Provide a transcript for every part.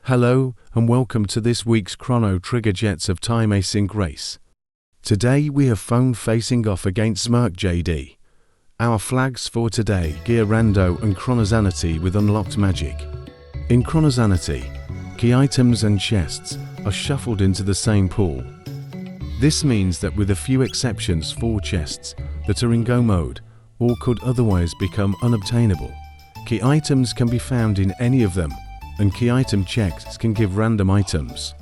Hello and welcome to this week's Chrono Trigger Jets of Time Async race. Today we have Phone facing off against smercjd. Our flags for today gear Rando and Chronosanity with unlocked magic. In Chronosanity, key items and chests are shuffled into the same pool. This means that with a few exceptions, 4 chests that are in go mode or could otherwise become unobtainable, key items can be found in any of them, and key item checks can give random items.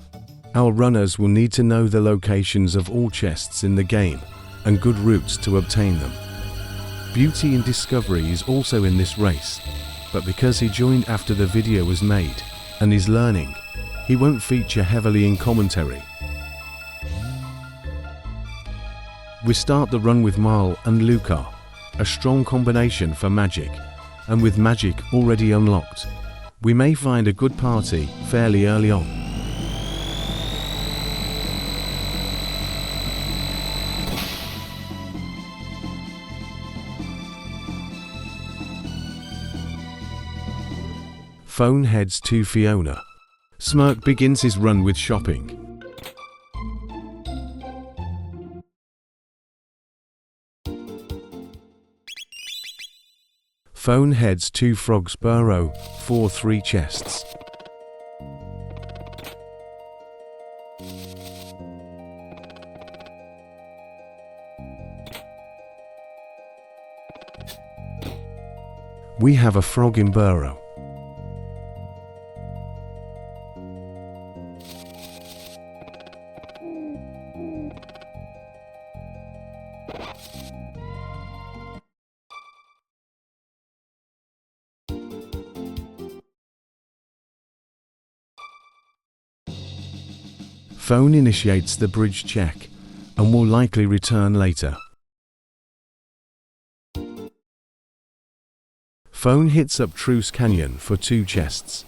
Our runners will need to know the locations of all chests in the game and good routes to obtain them. BeautyInDiscovery is also in this race, but because he joined after the video was made and is learning, he won't feature heavily in commentary. We start the run with Marl and Luca, a strong combination for magic, and with magic already unlocked, we may find a good party fairly early on. Phone heads to Fiona. Smirk begins his run with shopping. Phone heads to Frog's Burrow for 3 chests. We have a frog in Burrow. Phone initiates the bridge check and will likely return later. Phone hits up Truce Canyon for 2 chests.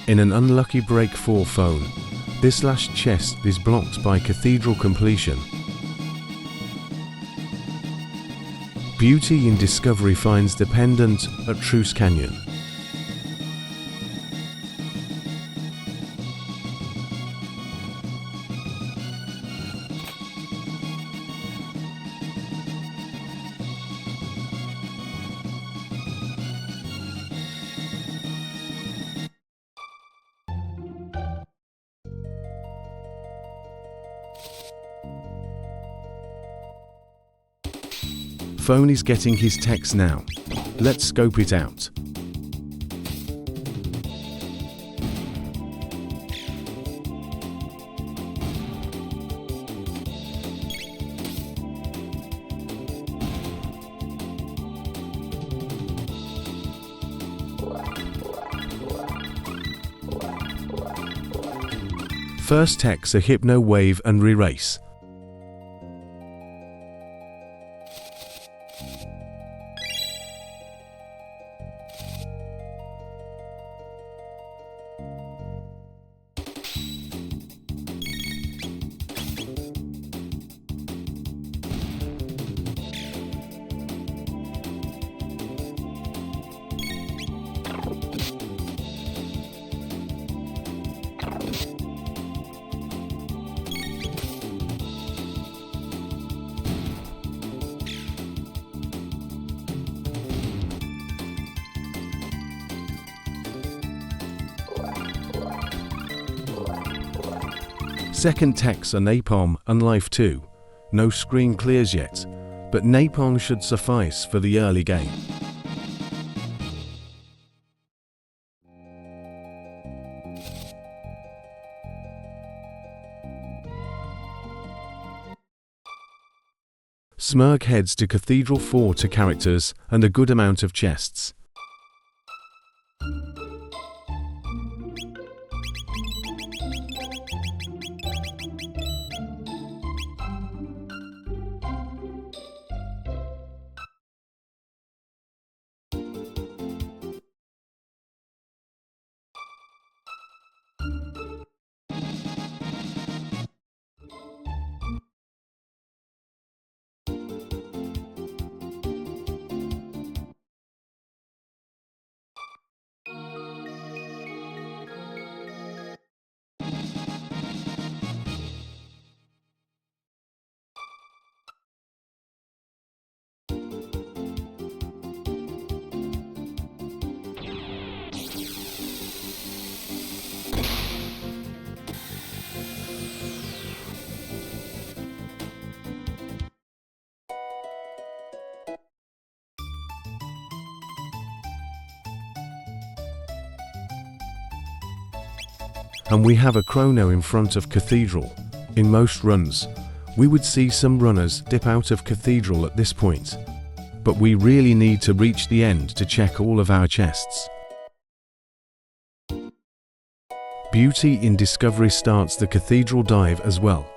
In an unlucky break for Phone, this last chest is blocked by Cathedral completion. BeautyInDiscovery finds the pendant at Truce Canyon. Phone is getting his text now. Let's scope it out. First techs are Hypno Wave and Re-Race. second techs are Napalm and Life 2. No screen clears yet, but Napalm should suffice for the early game. Smerc heads to Cathedral 4 to characters and a good amount of chests. And we have a Chrono in front of Cathedral. In most runs, we would see some runners dip out of Cathedral at this point, but we really need to reach the end to check all of our chests. BeautyInDiscovery starts the Cathedral dive as well.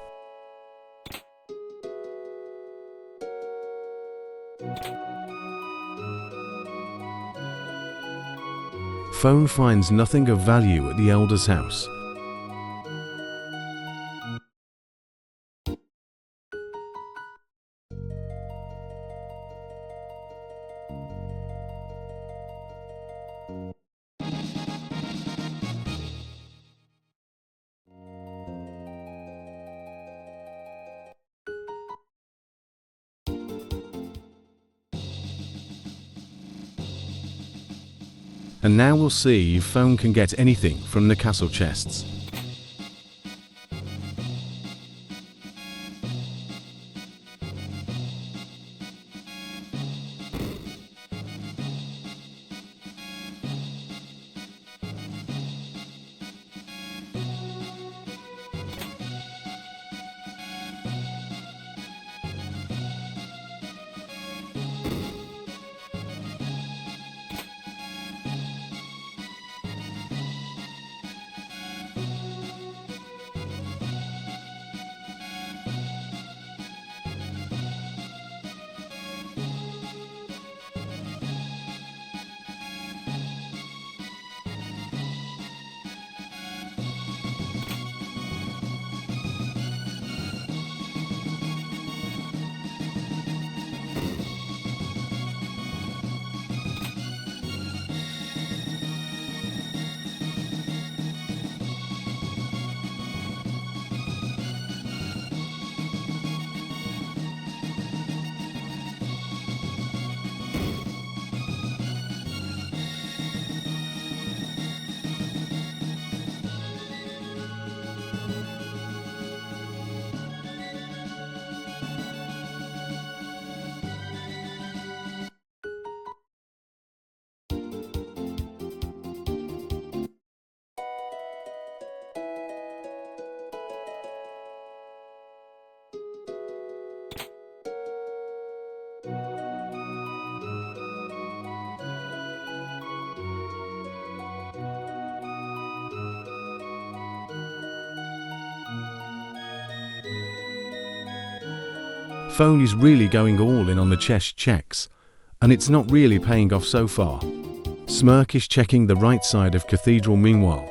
Phone finds nothing of value at the Elder's house. And now we'll see if Phone can get anything from the castle chests. Phone is really going all in on the chest checks, and it's not really paying off so far. Smerc is checking the right side of Cathedral meanwhile.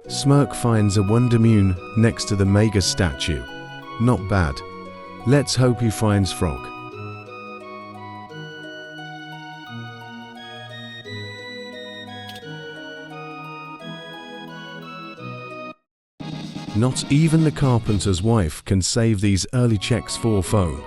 Smerc finds a Wonder Moon next to the Mega statue. Not bad. Let's hope he finds Frog. Not even the carpenter's wife can save these early checks for Phone.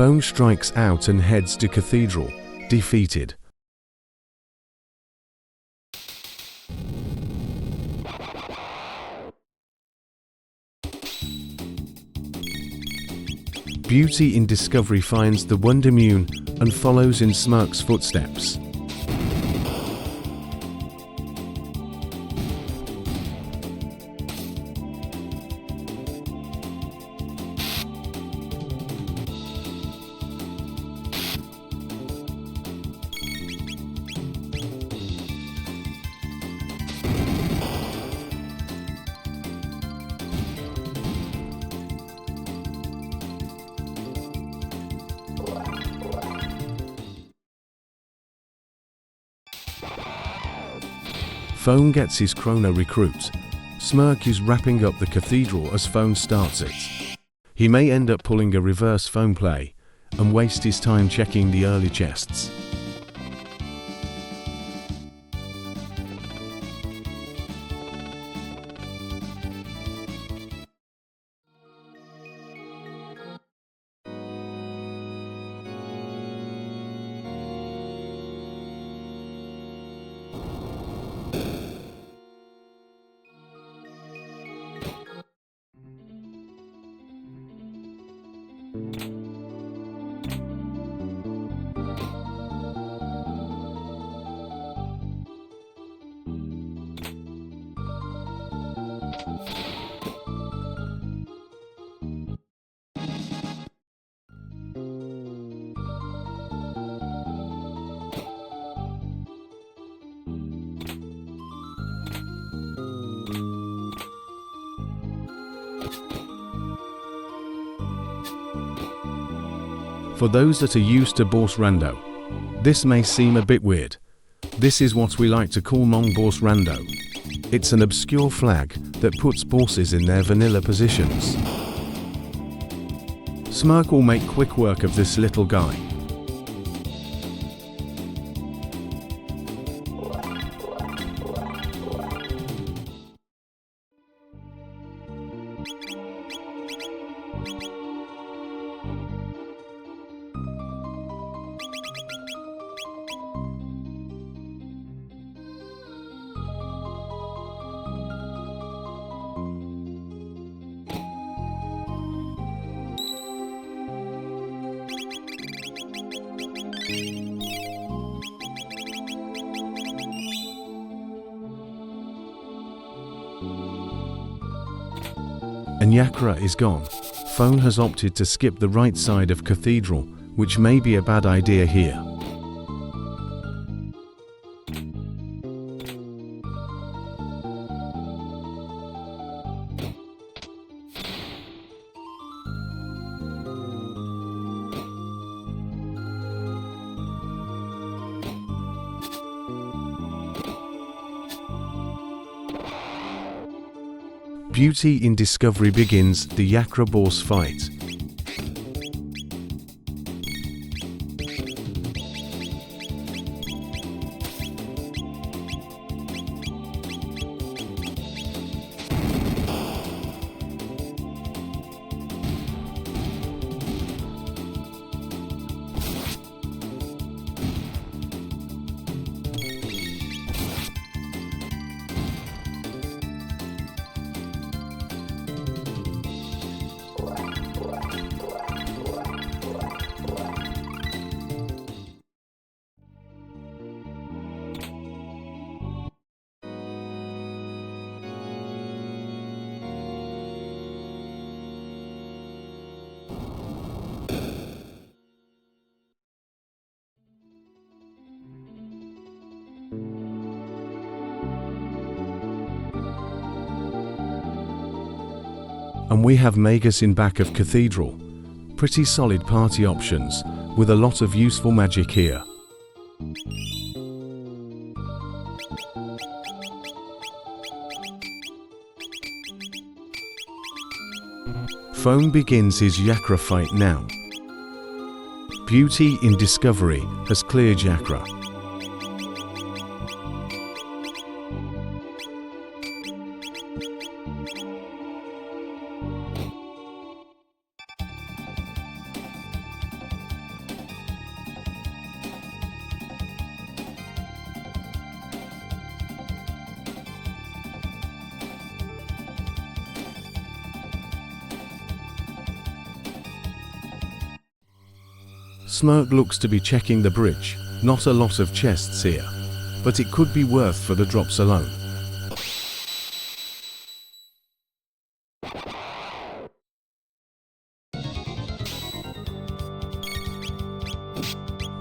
Phone strikes out and heads to Cathedral, defeated. BeautyInDiscovery finds the Wondermune and follows in Smirk's footsteps. Phone gets his Chrono recruit. Smirk is wrapping up the Cathedral as Phone starts it. He may end up pulling a reverse Phone play and waste his time checking the early chests. For those that are used to Bourse Rando, this may seem a bit weird. This is what we like to call non-Bourse Rando. It's an obscure flag that puts bourses in their vanilla positions. Smirk will make quick work of this little guy. And Yakra is gone. Phone has opted to skip the right side of Cathedral, which may be a bad idea here. BeautyInDiscovery begins the Yakra Bourse fight. And we have Magus in back of Cathedral. Pretty solid party options, with a lot of useful magic here. Phone begins his Yakra fight now. BeautyInDiscovery has cleared Yakra. Smerc looks to be checking the bridge. Not a lot of chests here, but it could be worth for the drops alone.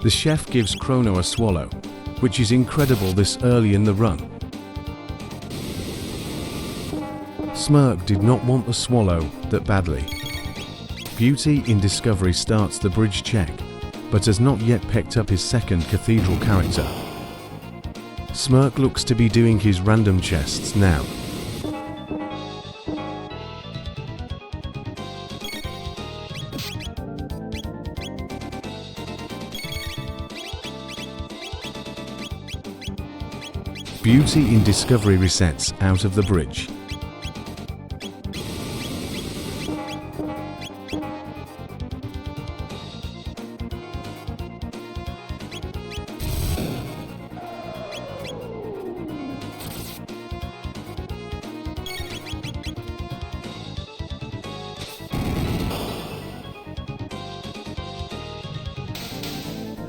The chef gives Chrono a swallow, which is incredible this early in the run. Smerc did not want the swallow that badly. BeautyInDiscovery starts the bridge check, but has not yet picked up his second cathedral character. Smerc looks to be doing his random chests now. BeautyInDiscovery resets out of the bridge.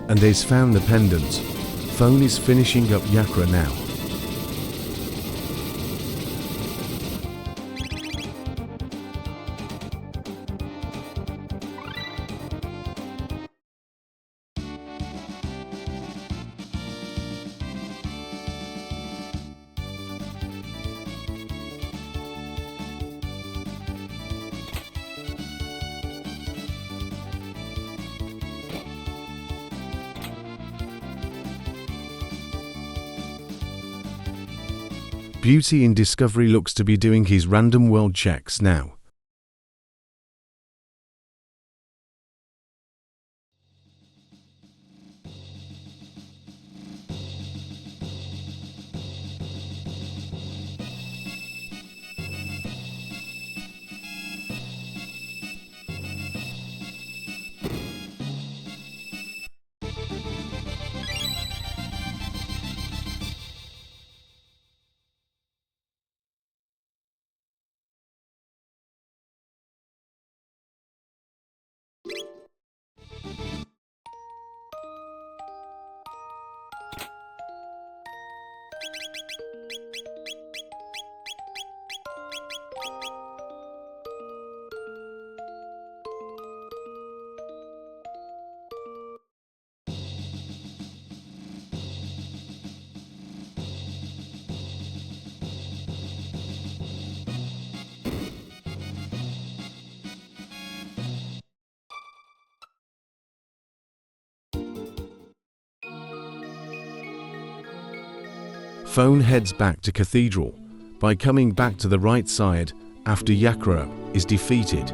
And they's found the pendant. Phone is finishing up Yakra now. BeautyInDiscovery looks to be doing his random world checks now. Phone heads back to Cathedral by coming back to the right side after Yakra is defeated.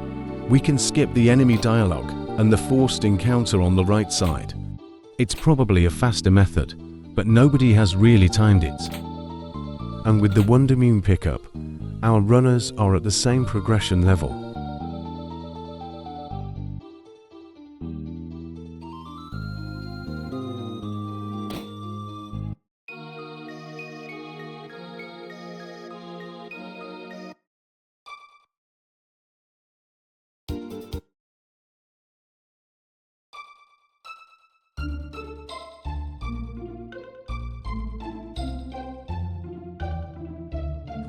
We can skip the enemy dialogue and the forced encounter on the right side. It's probably a faster method, but nobody has really timed it. And with the Wonder Moon pickup, our runners are at the same progression level.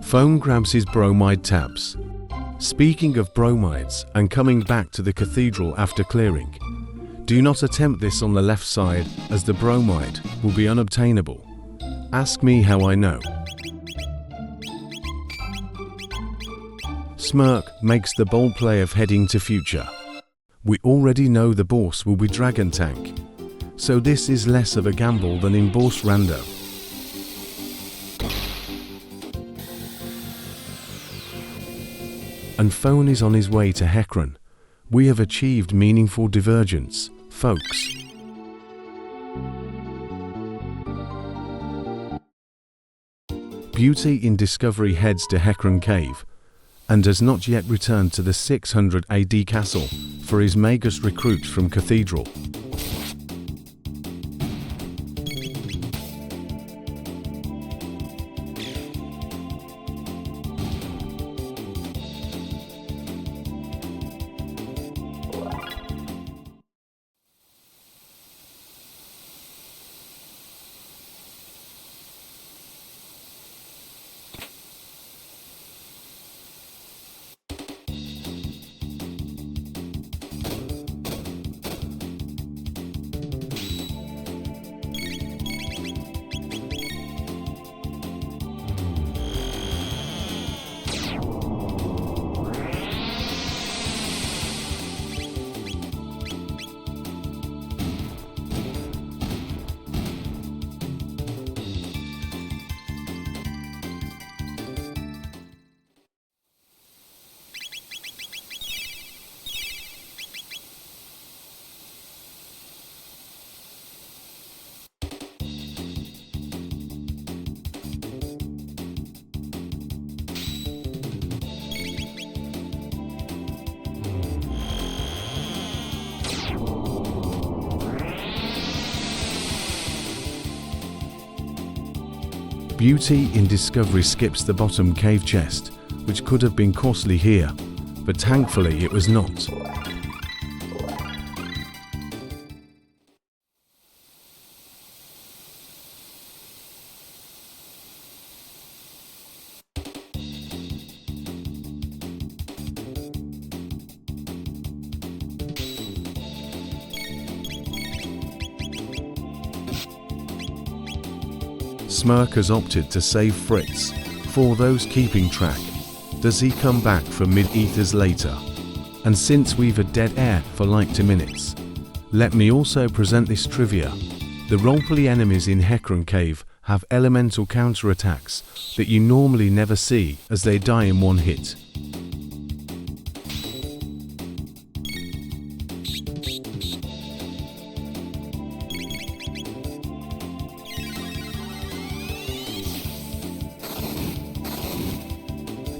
Phone grabs his bromide tabs. Speaking of bromides and coming back to the cathedral after clearing, do not attempt this on the left side as the bromide will be unobtainable. Ask me how I know. Smerc makes the bold play of heading to future. We already know the boss will be Dragon Tank, so this is less of a gamble than in boss Rando. And Phone is on his way to Hekron. We have achieved meaningful divergence, folks. BeautyInDiscovery heads to Hekron Cave and has not yet returned to the 600 AD castle for his Magus recruit from Cathedral. BeautyInDiscovery skips the bottom cave chest, which could have been costly here, but thankfully it was not. Smerc has opted to save Fritz. For those keeping track, does he come back from mid-ethers later? And since we've a dead air for like 2 minutes, let me also present this trivia. The roleplay enemies in Hekron Cave have elemental counterattacks that you normally never see, as they die in one hit.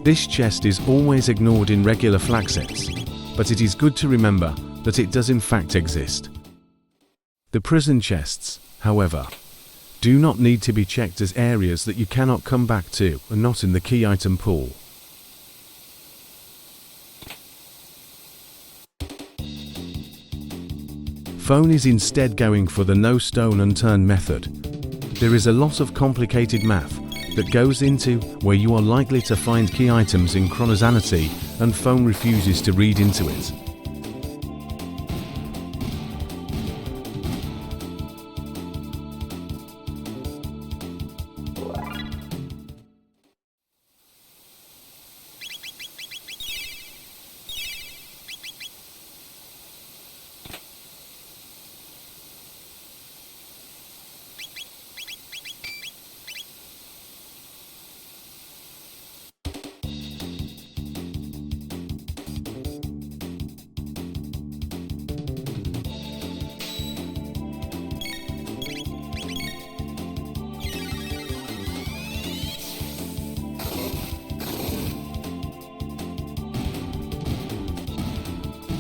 This chest is always ignored in regular flag sets, but it is good to remember that it does in fact exist. The prison chests, however, do not need to be checked as areas that you cannot come back to and not in the key item pool. Phone is instead going for the no stone unturned method. There is a lot of complicated math that goes into where you are likely to find key items in Chronosanity, and Phone refuses to read into it.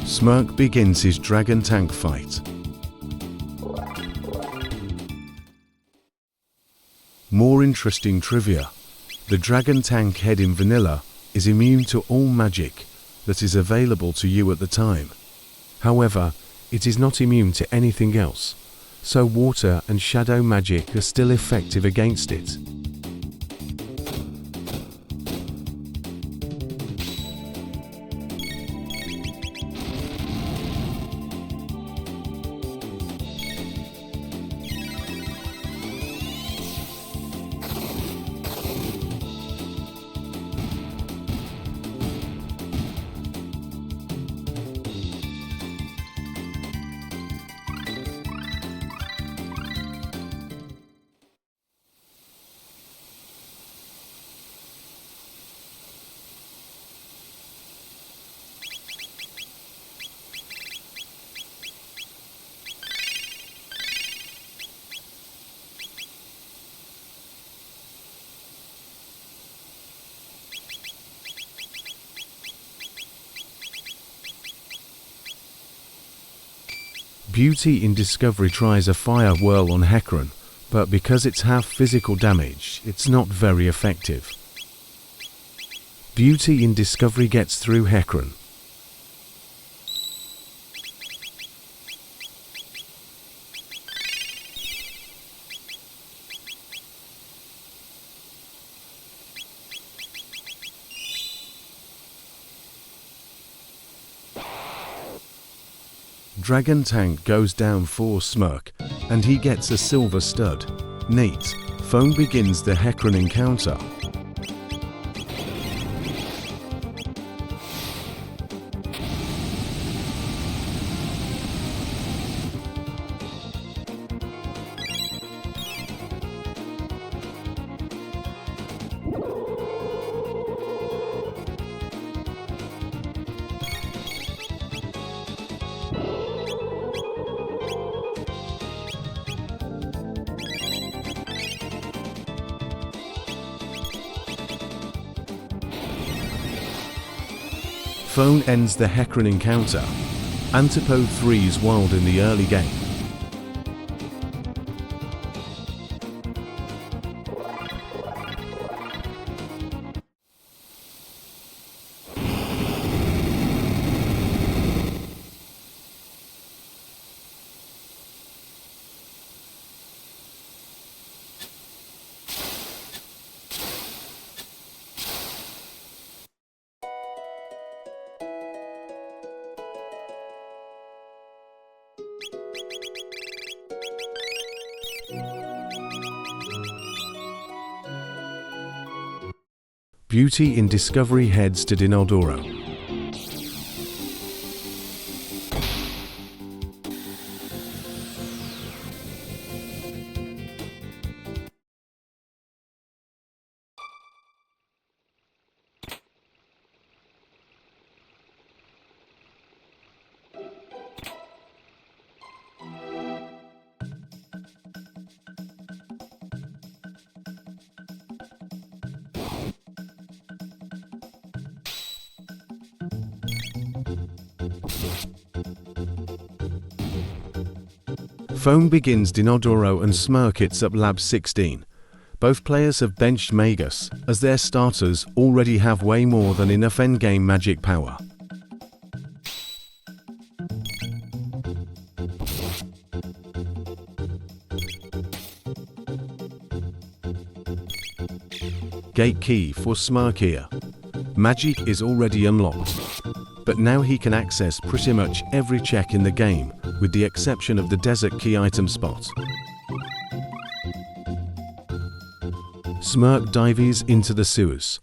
Smerc begins his dragon tank fight. More interesting trivia. The dragon tank head in vanilla is immune to all magic that is available to you at the time. However, it is not immune to anything else, so water and shadow magic are still effective against it. BeautyInDiscovery tries a fire whirl on Hekron, but because it's half physical damage, it's not very effective. BeautyInDiscovery gets through Hekron. Dragon tank goes down for Smerc, and he gets a silver stud. Neat. Phone begins the Hekron encounter. Phone ends the Hekron encounter. Antipode 3 is wild in the early game. BeautyInDiscovery heads to Dinaldoro. Phone begins Dinaldoro and smercyd up Lab 16. Both players have benched Magus, as their starters already have way more than enough endgame magic power. Gate key for smercyd. Magic is already unlocked, but now he can access pretty much every check in the game, with the exception of the desert key item spot. Smerc dives into the sewers.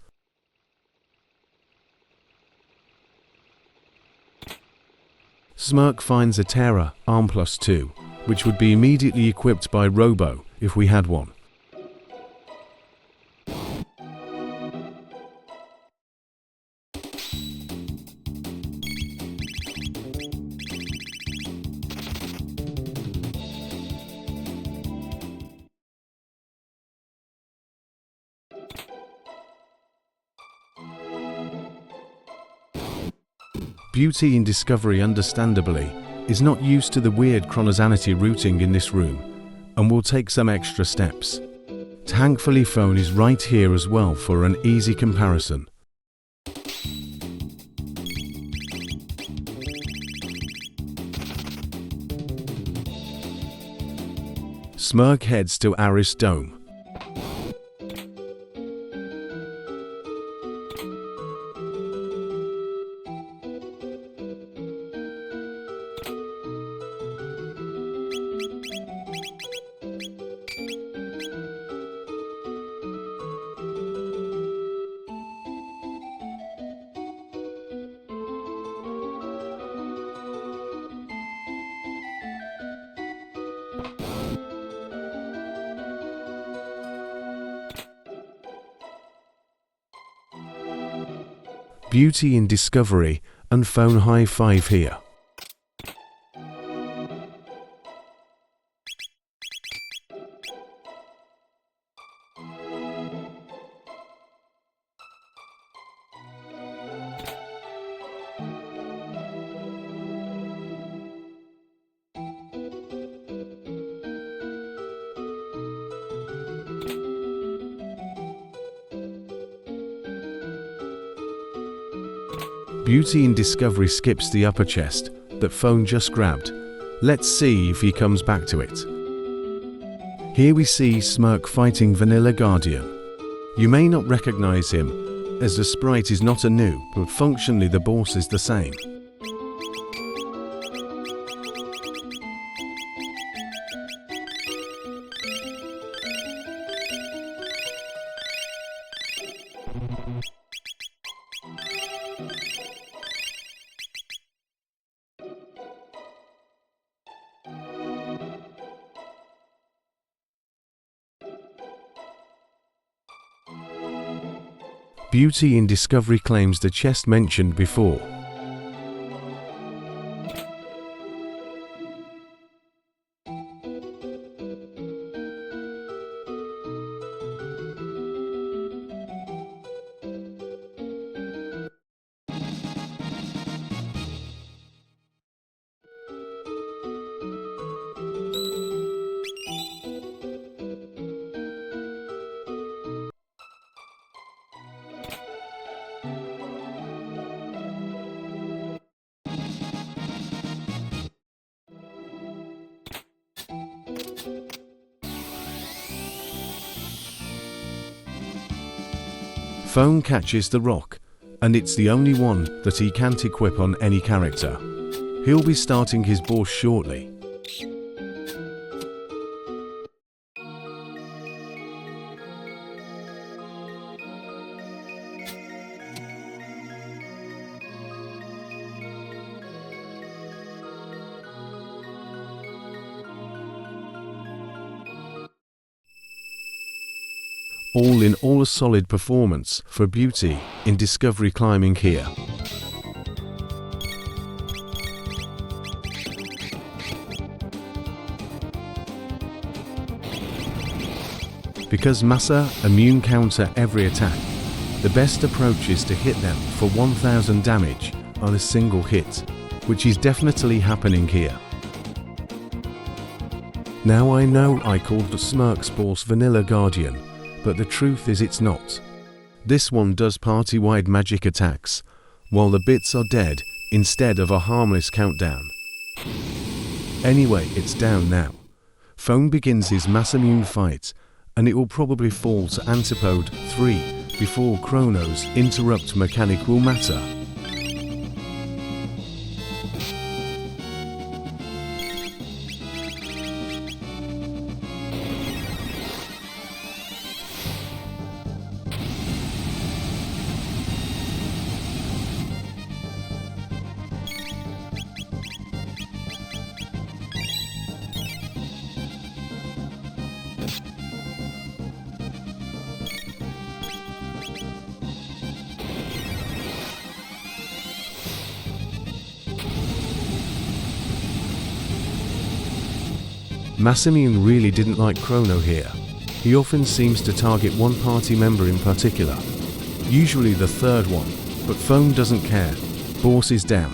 Smerc finds a Terra Arm +2, which would be immediately equipped by Robo if we had one. BeautyInDiscovery, understandably, is not used to the weird Chronosanity routing in this room, and will take some extra steps. Thankfully, Phone is right here as well for an easy comparison. Smerc heads to Aris Dome. BeautyInDiscovery and Phone high five here. BeautyInDiscovery skips the upper chest that Phone just grabbed. Let's see if he comes back to it. Here we see Smerc fighting Vanilla Guardian. You may not recognize him, as the sprite is not a noob, but functionally the boss is the same. BeautyInDiscovery claims the chest mentioned before. Phone catches the rock, and it's the only one that he can't equip on any character. He'll be starting his boss shortly. All in all, a solid performance for Beauty in Discovery climbing here. Because Massa immune counter every attack, the best approach is to hit them for 1000 damage on a single hit, which is definitely happening here. Now I know I called the smercjd Vanilla Guardian, but the truth is it's not. This one does party-wide magic attacks, while the bits are dead instead of a harmless countdown. Anyway, it's down now. Phone begins his mass immune fight, and it will probably fall to Antipode 3 before Chrono's interrupt mechanic will matter. Massimune really didn't like Chrono here. He often seems to target one party member in particular, usually the third one, but Phone doesn't care. Boss is down.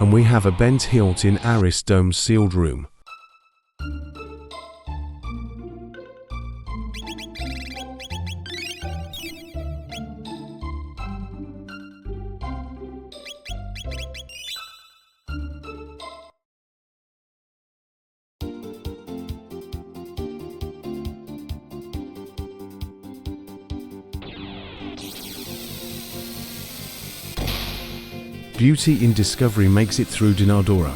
And we have a bent hilt in Aris Dome's sealed room. Beauty in Discovery makes it through Dinardoro.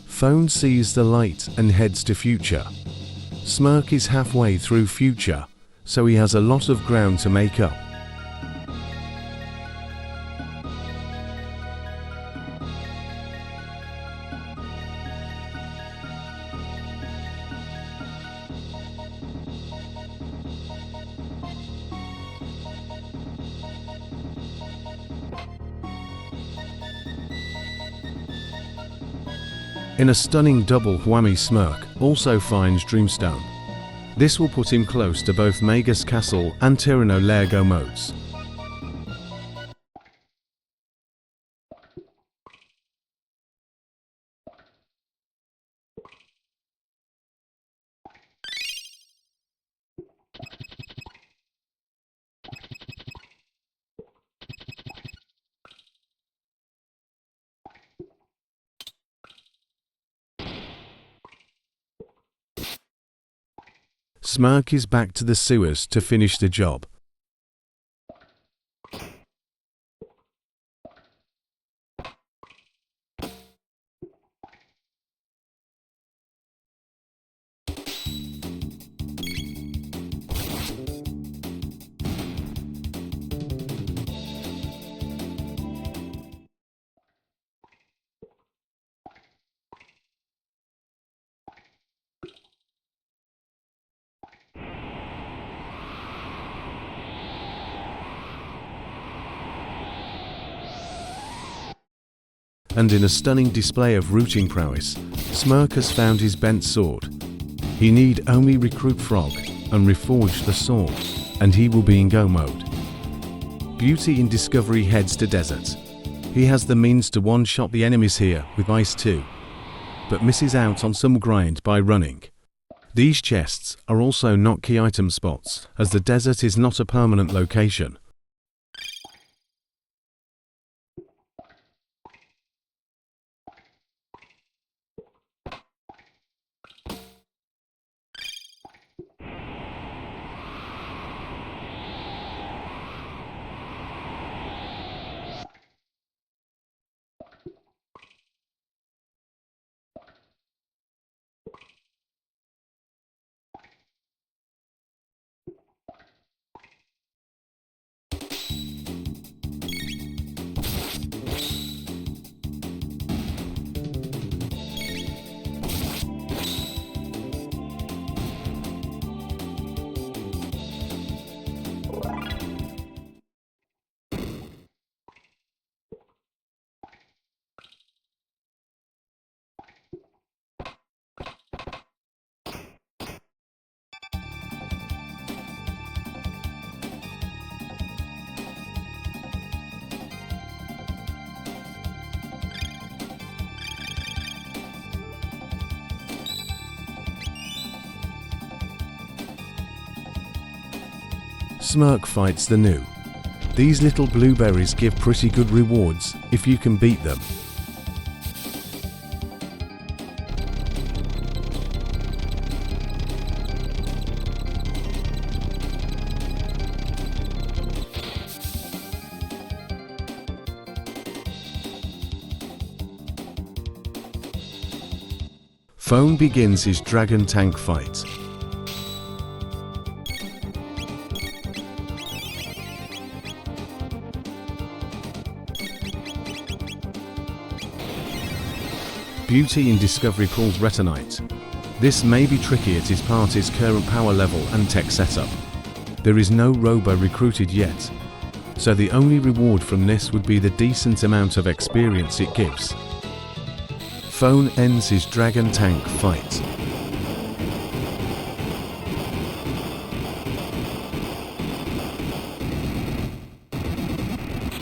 Phone sees the light and heads to Future. Smirk is halfway through Future, so he has a lot of ground to make up. In a stunning double whammy, Smirk also finds Dreamstone. This will put him close to both Magus Castle and Tyranno Largo modes. Smirk is back to the sewers to finish the job. And in a stunning display of routing prowess, Smerc has found his bent sword. He need only recruit Frog and reforge the sword, and he will be in go mode. BeautyInDiscovery heads to desert. He has the means to one-shot the enemies here with Ice 2, but misses out on some grind by running. These chests are also not key item spots, as the desert is not a permanent location. Smerc fights the new. These little blueberries give pretty good rewards if you can beat them. Phone begins his dragon tank fight. BeautyInDiscovery pulls Retinite. This may be tricky at his party's current power level and tech setup. There is no Robo recruited yet, so the only reward from this would be the decent amount of experience it gives. Phone ends his dragon tank fight.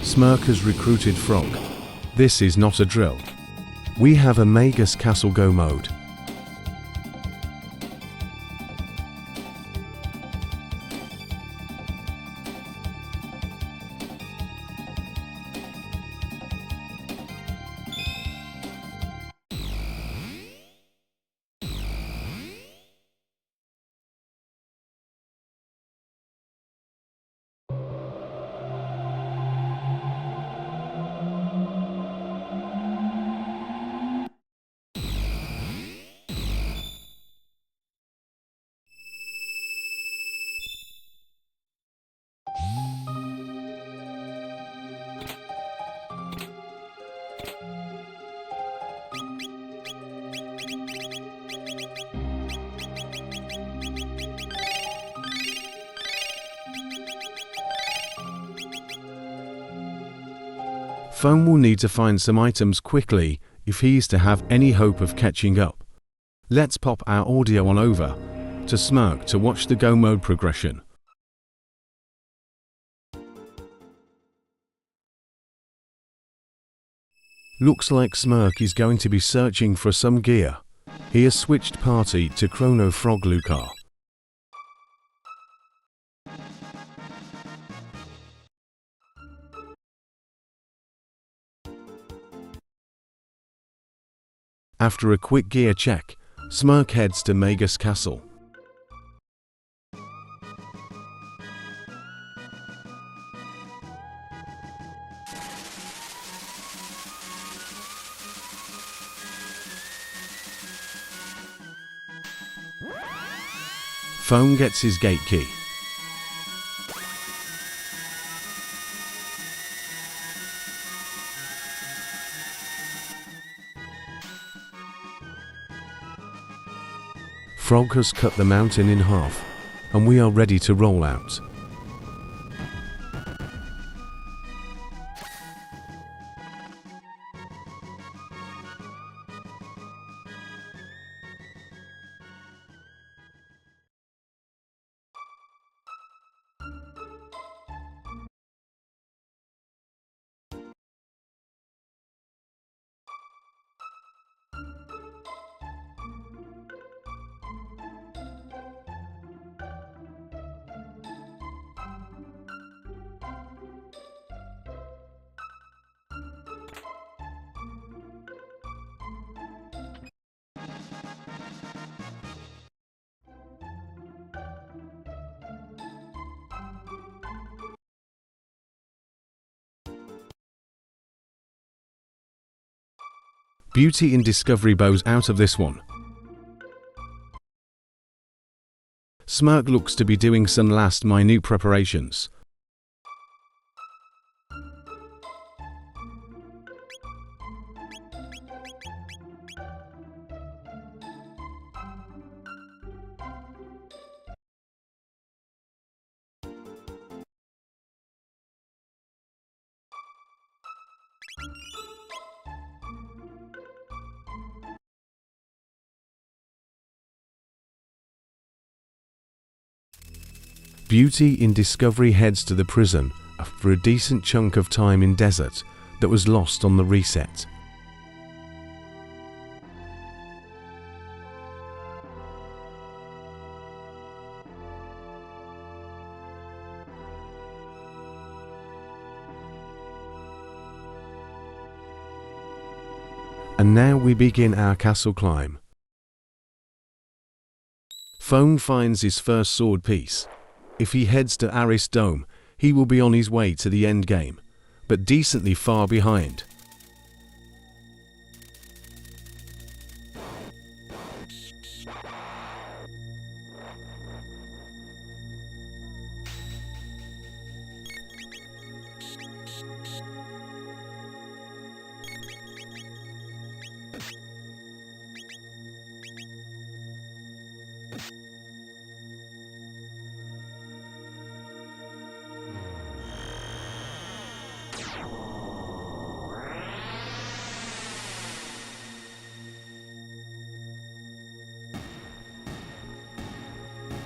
Smerc has recruited Frog. This is not a drill. We have a Magus Castle go mode. Phone will need to find some items quickly if he is to have any hope of catching up. Let's pop our audio on over to Smerc to watch the go mode progression. Looks like Smerc is going to be searching for some gear. He has switched party to Chrono Frog Lucar. After a quick gear check, Smerc heads to Magus Castle. Phone gets his gate key. Frog has cut the mountain in half, and we are ready to roll out. BeautyInDiscovery bows out of this one. Smerc looks to be doing some last minute preparations. BeautyInDiscovery heads to the prison after a decent chunk of time in desert that was lost on the reset. And now we begin our castle climb. Phone finds his first sword piece. If he heads to Aris Dome, he will be on his way to the end game, but decently far behind.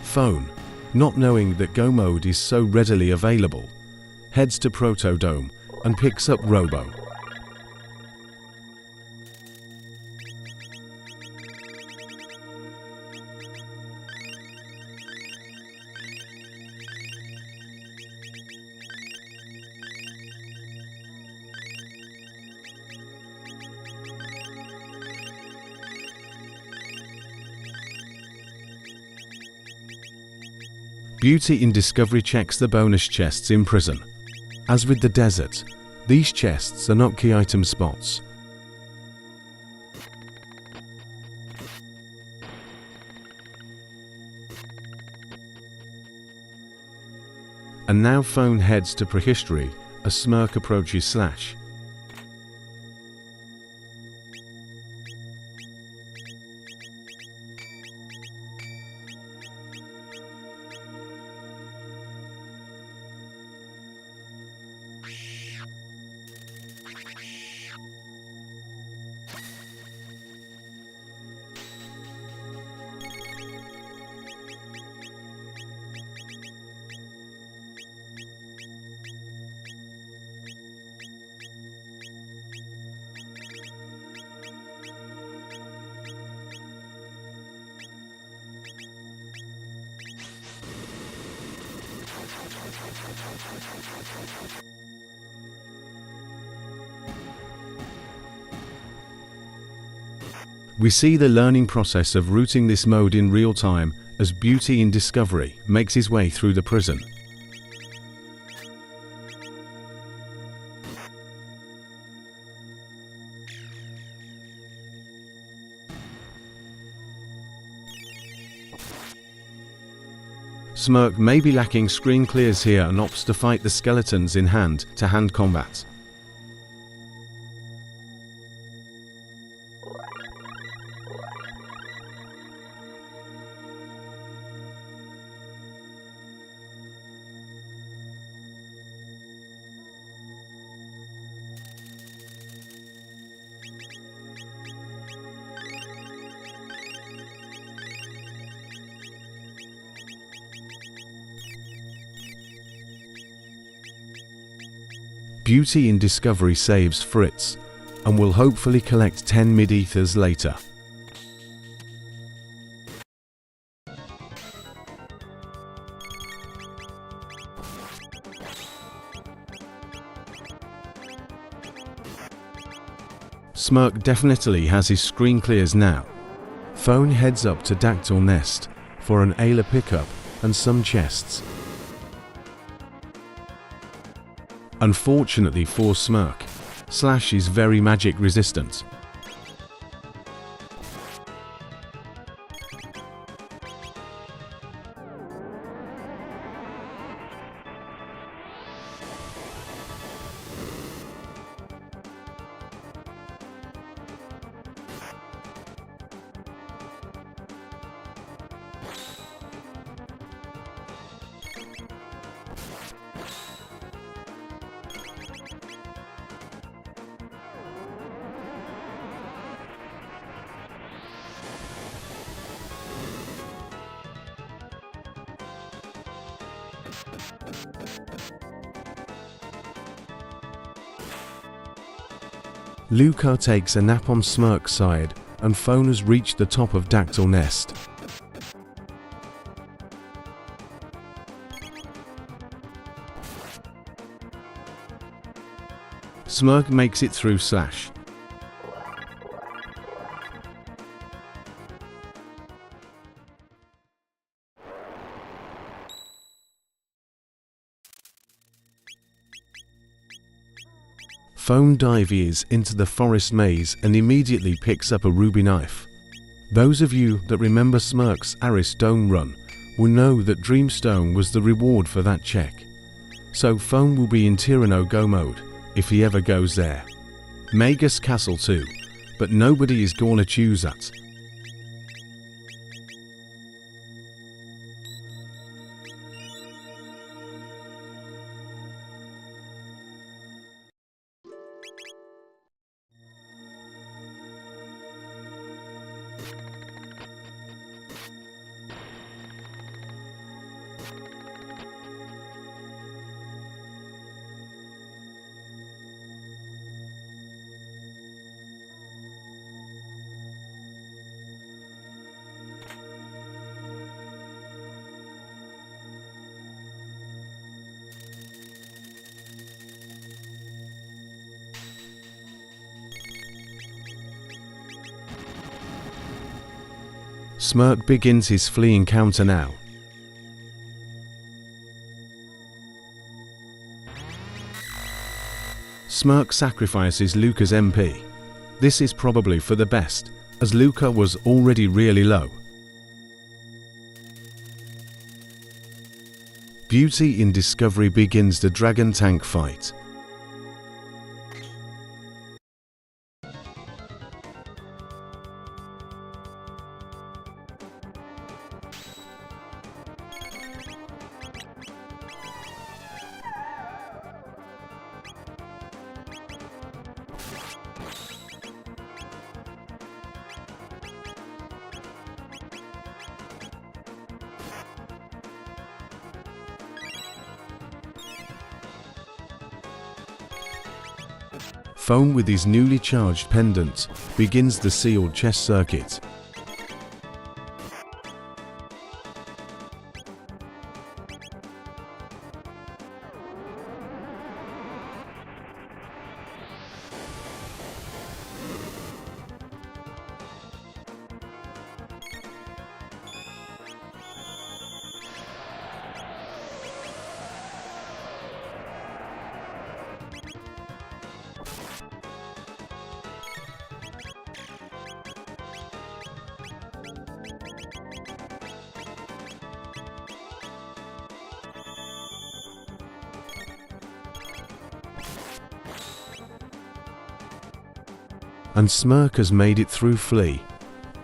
Phone, not knowing that Go mode is so readily available, heads to Protodome and picks up Robo. BeautyInDiscovery checks the bonus chests in prison. As with the desert, these chests are not key item spots. And now Phone heads to Prehistory as Smerc approaches Slash. We see the learning process of routing this mode in real time as BeautyInDiscovery makes his way through the prison. Smerc may be lacking screen clears here and opts to fight the skeletons in hand-to-hand combat. BeautyInDiscovery saves Fritz and will hopefully collect 10 mid-ethers later. Smerc definitely has his screen clears now. Phone heads up to Dactyl Nest for an Ayla pickup and some chests. Unfortunately for Smerc, Slash is very magic resistant. Luca takes a nap on Smirk's side, and Phone has reached the top of Dactyl Nest. Smirk makes it through Slash. Phone dives into the forest maze and immediately picks up a ruby knife. Those of you that remember Smirk's Aris Dome run will know that Dreamstone was the reward for that check. So Phone will be in Tyranno Go mode if he ever goes there. Magus Castle too, but nobody is gonna choose that. Smirk begins his flea encounter now. Smirk sacrifices Luca's MP. This is probably for the best, as Luca was already really low. BeautyInDiscovery begins the Dragon Tank fight. Phone with his newly charged pendant begins the sealed chest circuit. And Smirk has made it through Flea,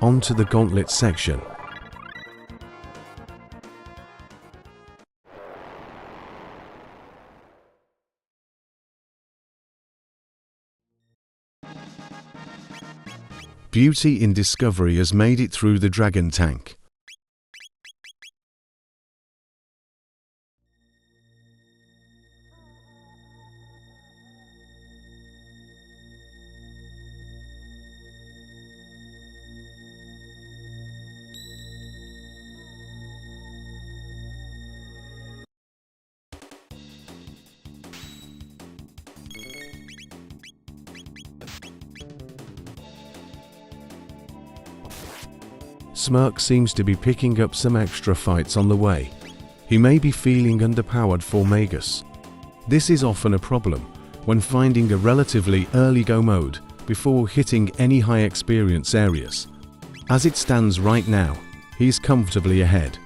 onto the gauntlet section. BeautyInDiscovery has made it through the Dragon Tank. Smirk seems to be picking up some extra fights on the way. He may be feeling underpowered for Magus. This is often a problem when finding a relatively early go mode before hitting any high experience areas. As it stands right now, he's comfortably ahead.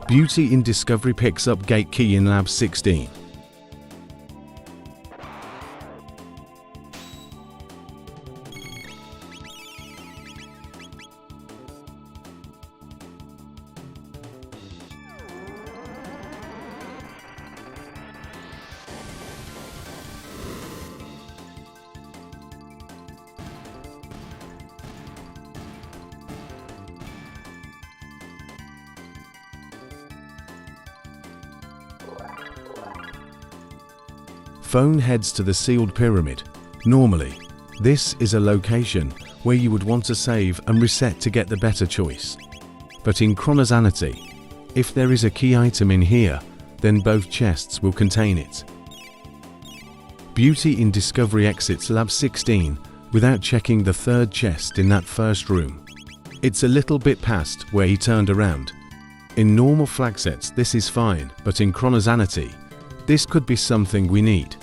BeautyInDiscovery picks up gate key in lab 16. Phone heads to the sealed pyramid. Normally, this is a location where you would want to save and reset to get the better choice. But in Chronosanity, if there is a key item in here, then both chests will contain it. BeautyInDiscovery exits lab 16 without checking the third chest in that first room. It's a little bit past where he turned around. In normal flag sets this is fine, but in Chronosanity, this could be something we need.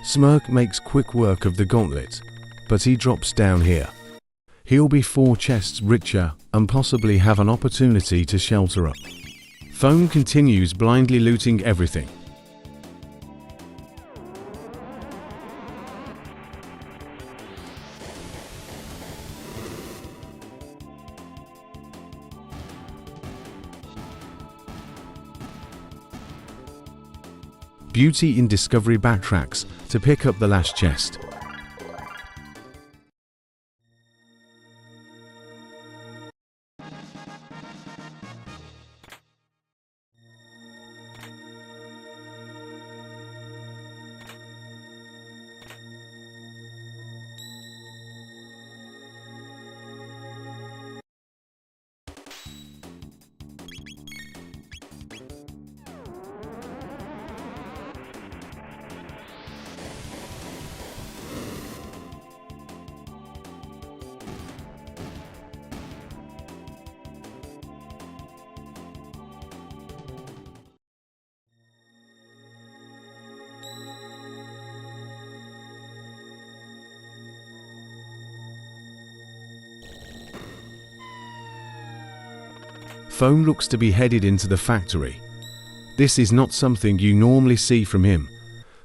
Smirk makes quick work of the gauntlet, but he drops down here. He'll be 4 chests richer and possibly have an opportunity to shelter up. Phone continues blindly looting everything. BeautyInDiscovery backtracks to pick up the last chest. Phone looks to be headed into the factory. This is not something you normally see from him,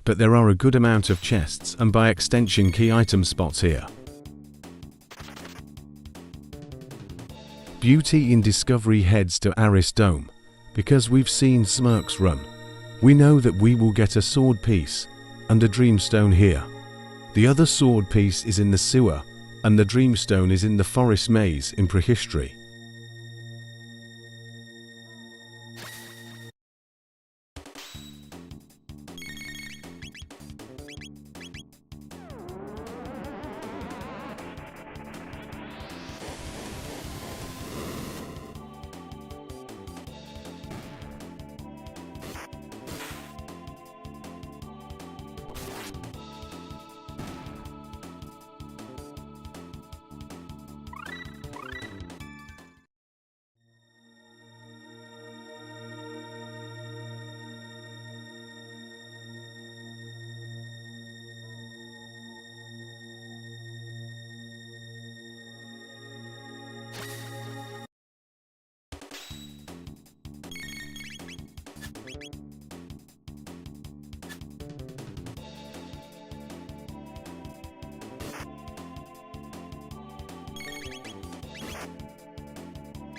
but there are a good amount of chests and by extension key item spots here. BeautyInDiscovery heads to Aris Dome, because we've seen Smirk's run. We know that we will get a sword piece and a dreamstone here. The other sword piece is in the sewer, and the dreamstone is in the forest maze in prehistory.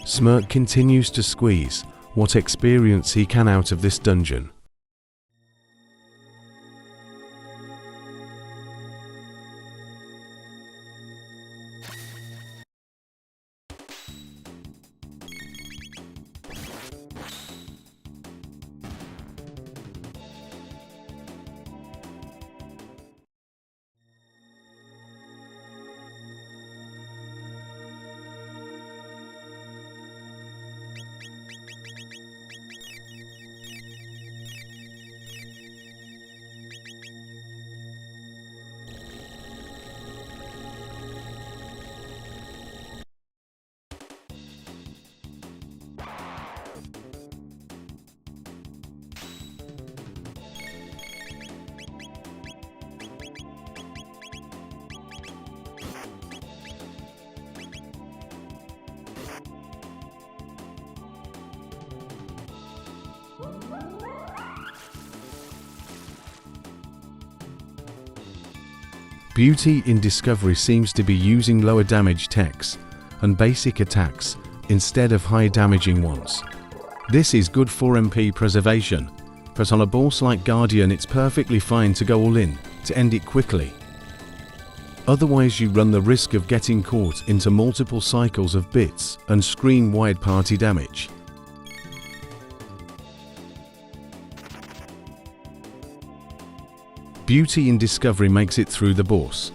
Smirk continues to squeeze what experience he can out of this dungeon. BeautyInDiscovery seems to be using lower damage techs and basic attacks instead of high damaging ones. This is good for MP preservation, but on a boss like Guardian it's perfectly fine to go all in to end it quickly. Otherwise you run the risk of getting caught into multiple cycles of bits and screen-wide party damage. BeautyInDiscovery makes it through the boss.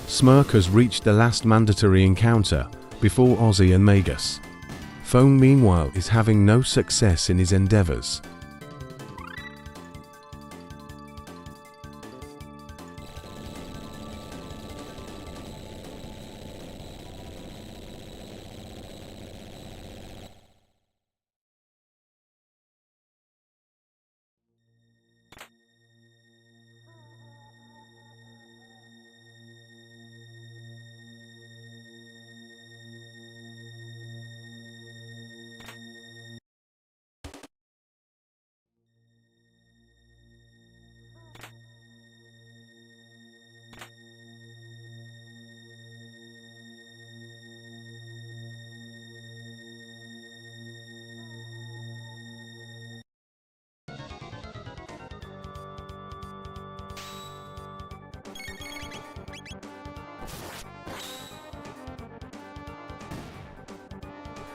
Smerc has reached the last mandatory encounter before Ozzy and Magus. Phone meanwhile is having no success in his endeavors.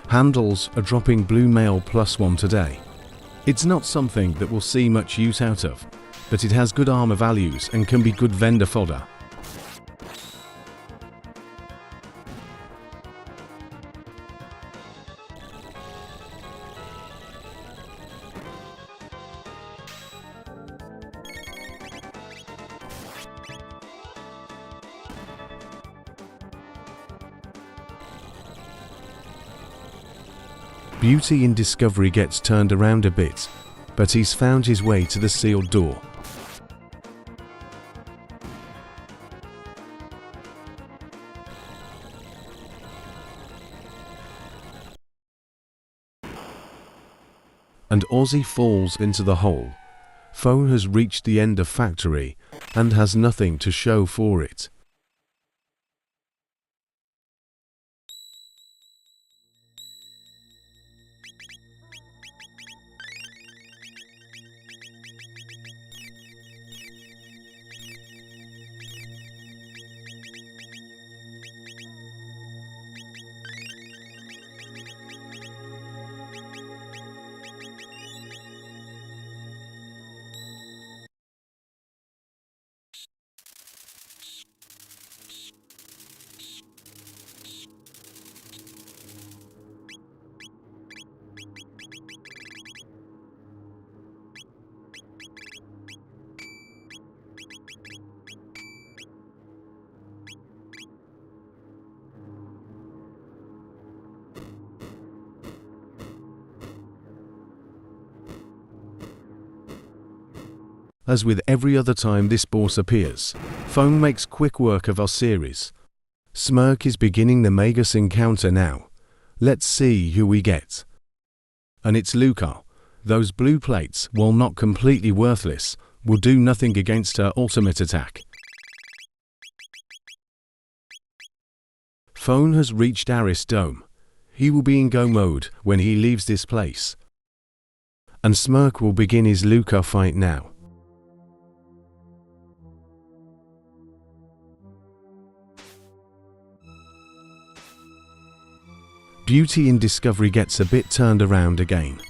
Handles are dropping blue mail +1 today. It's not something that we'll see much use out of, but it has good armor values and can be good vendor fodder. BeautyInDiscovery gets turned around a bit, but he's found his way to the sealed door. And Ozzy falls into the hole. Phone has reached the end of factory and has nothing to show for it. As with every other time this boss appears, Phone makes quick work of our series. Smerc is beginning the Magus encounter now. Let's see who we get. And it's Luca. Those blue plates, while not completely worthless, will do nothing against her ultimate attack. Phone has reached Aris Dome. He will be in go mode when he leaves this place. And Smerc will begin his Luca fight now. BeautyInDiscovery gets a bit turned around again.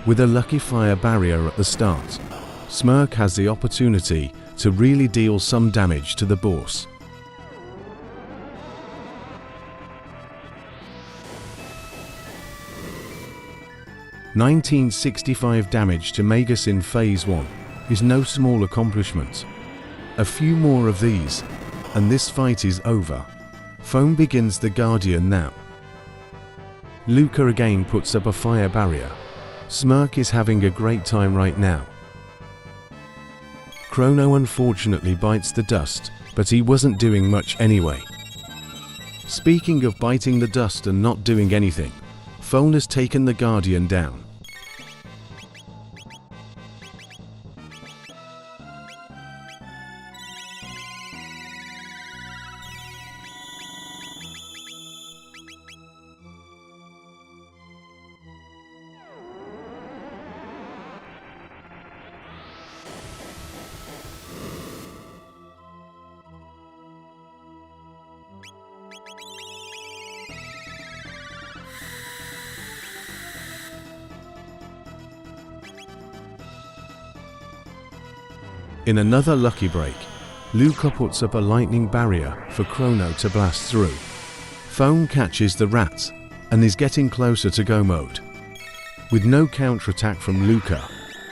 With a lucky fire barrier at the start, Smerc has the opportunity to really deal some damage to the boss. (1965 damage to Magus in Phase 1 is no small accomplishment. A few more of these, and this fight is over. Foam begins the Guardian now. Luca again puts up a fire barrier. Smerc is having a great time right now. Chrono unfortunately bites the dust, but he wasn't doing much anyway. Speaking of biting the dust and not doing anything, Foam has taken the Guardian down. In another lucky break, Luca puts up a lightning barrier for Chrono to blast through. Foam catches the rat and is getting closer to go mode. With no counterattack from Luca,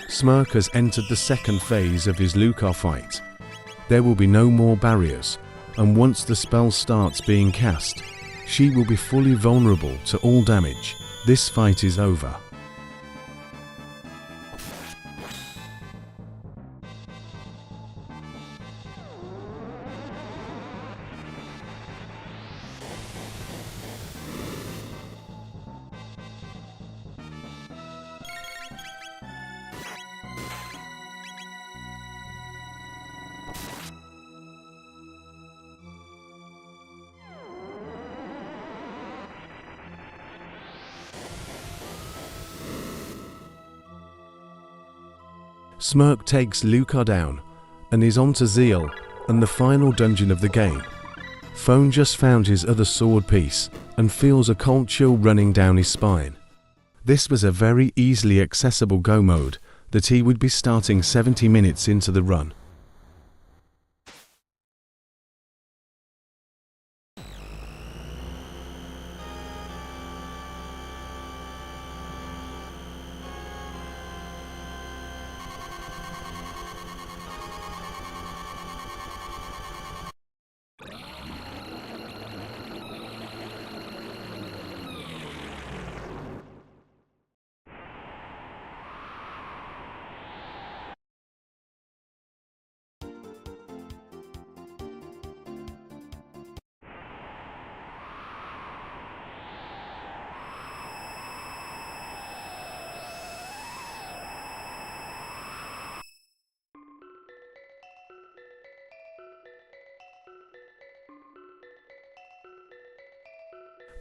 Smerc has entered the second phase of his Luca fight. There will be no more barriers, and once the spell starts being cast, she will be fully vulnerable to all damage. This fight is over. Smerc takes Luca down and is on to Zeal and the final dungeon of the game. Foam just found his other sword piece and feels a cold chill running down his spine. This was a very easily accessible go mode that he would be starting 70 minutes into the run.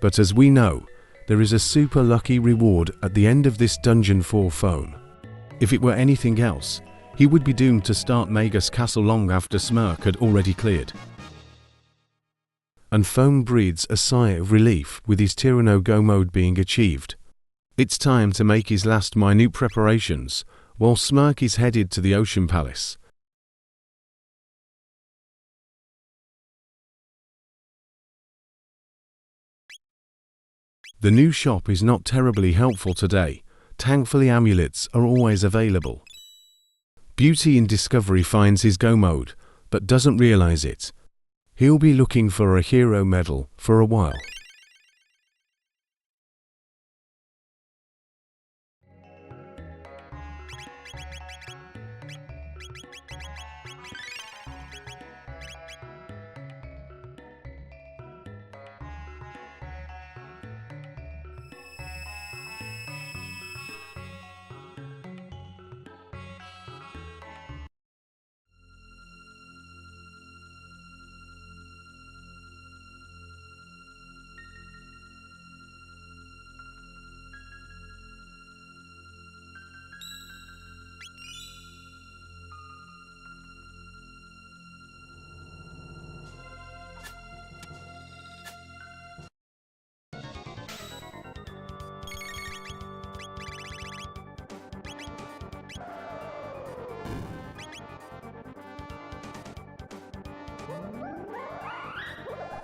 But as we know, there is a super lucky reward at the end of this dungeon for Foam. If it were anything else, he would be doomed to start Magus Castle long after Smerc had already cleared. And Foam breathes a sigh of relief with his Tyranno Go mode being achieved. It's time to make his last minute preparations, while Smerc is headed to the Ocean Palace. The new shop is not terribly helpful today. Thankfully, amulets are always available. BeautyInDiscovery finds his go mode, but doesn't realize it. He'll be looking for a hero medal for a while.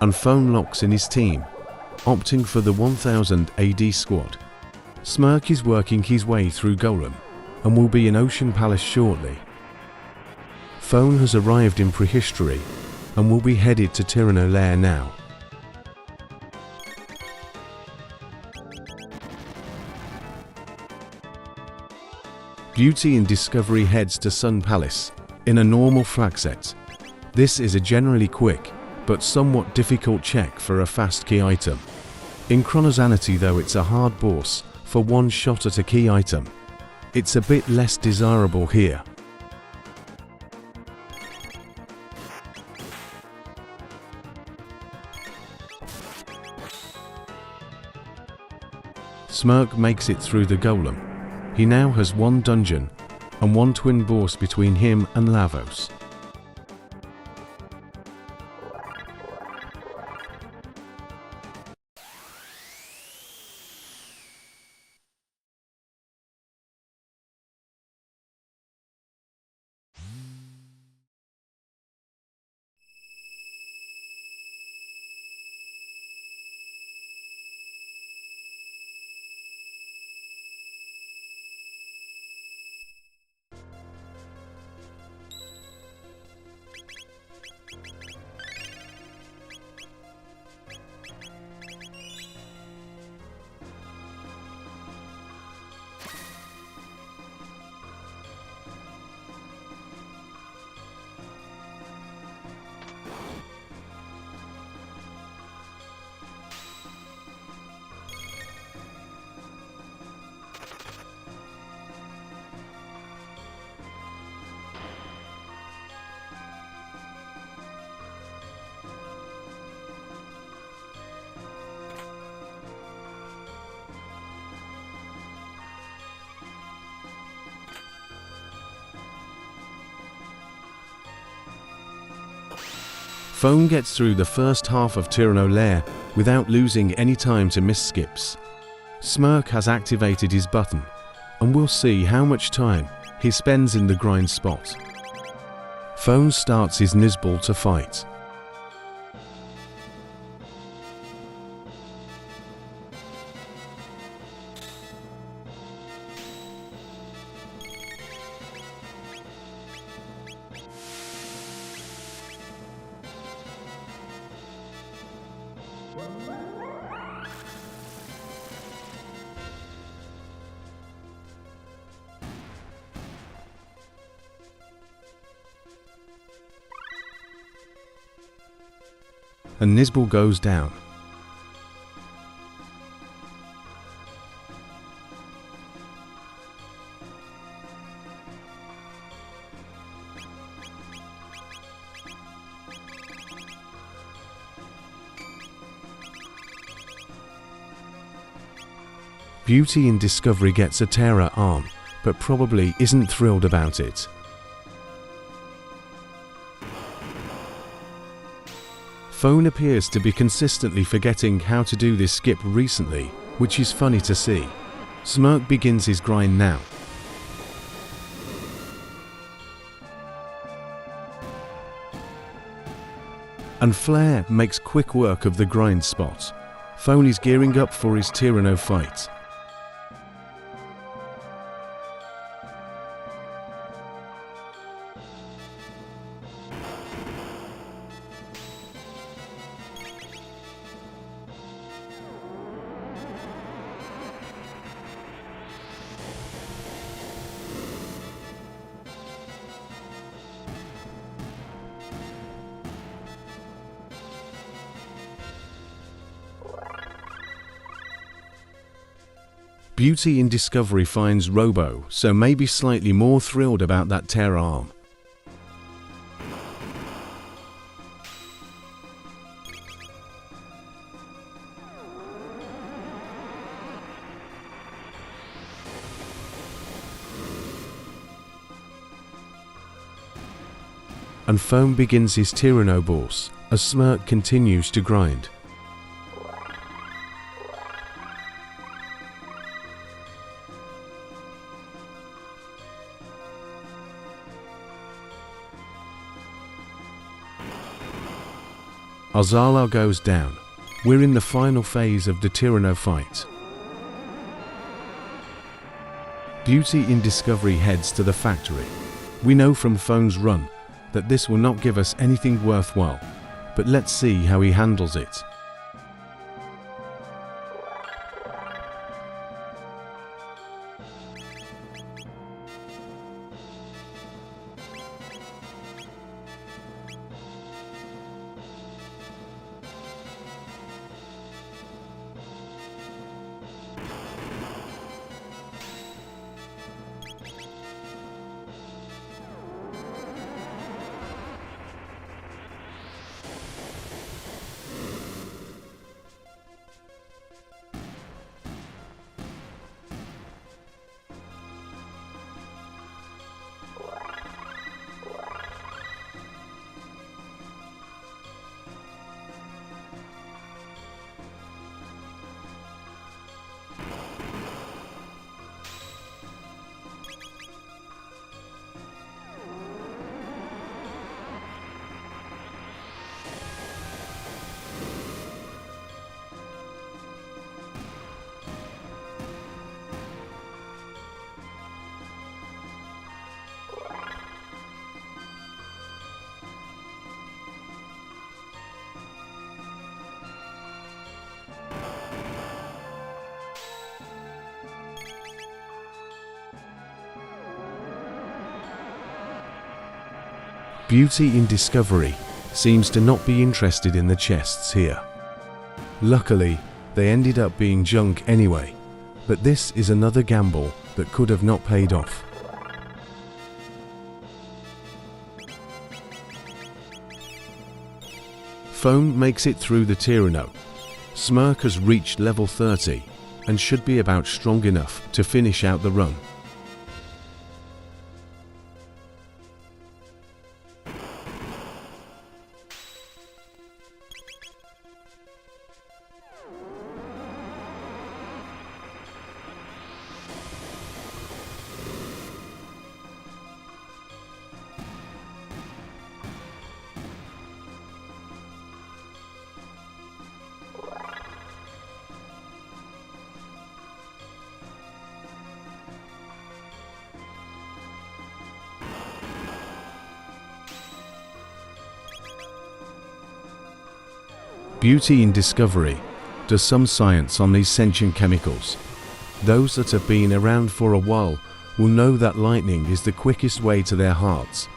And Foam locks in his team, opting for the 1000 AD squad. Smerc is working his way through Golem and will be in Ocean Palace shortly. Phone has arrived in prehistory and will be headed to Chrono lair now. BeautyInDiscovery heads to Sun Palace in a normal flag set. This is a generally quick but somewhat difficult check for a fast key item. In Chronosanity though, it's a hard boss for one shot at a key item. It's a bit less desirable here. Smerc makes it through the golem. He now has one dungeon and one twin boss between him and Lavos. Phone gets through the first half of Chrono lair without losing any time to miss skips. Smerc has activated his button, and we'll see how much time he spends in the grind spot. Phone starts his Nizbal to fight. And Nizbal goes down. BeautyInDiscovery gets a Terra arm, but probably isn't thrilled about it. Phone appears to be consistently forgetting how to do this skip recently, which is funny to see. Smerc begins his grind now. And Flare makes quick work of the grind spot. Phone is gearing up for his Chrono fight. BeautyInDiscovery finds Robo, so maybe slightly more thrilled about that Terra arm. And Foam begins his Chrono boss as Smerc continues to grind. Arzala goes down. We're in the final phase of the Chrono fight. BeautyInDiscovery heads to the factory. We know from Phone's run that this will not give us anything worthwhile, but let's see how he handles it. BeautyInDiscovery seems to not be interested in the chests here. Luckily, they ended up being junk anyway, but this is another gamble that could have not paid off. Phone makes it through the Chrono. Smerc has reached level 30 and should be about strong enough to finish out the run. BeautyInDiscovery does some science on these sentient chemicals. Those that have been around for a while will know that lightning is the quickest way to their hearts.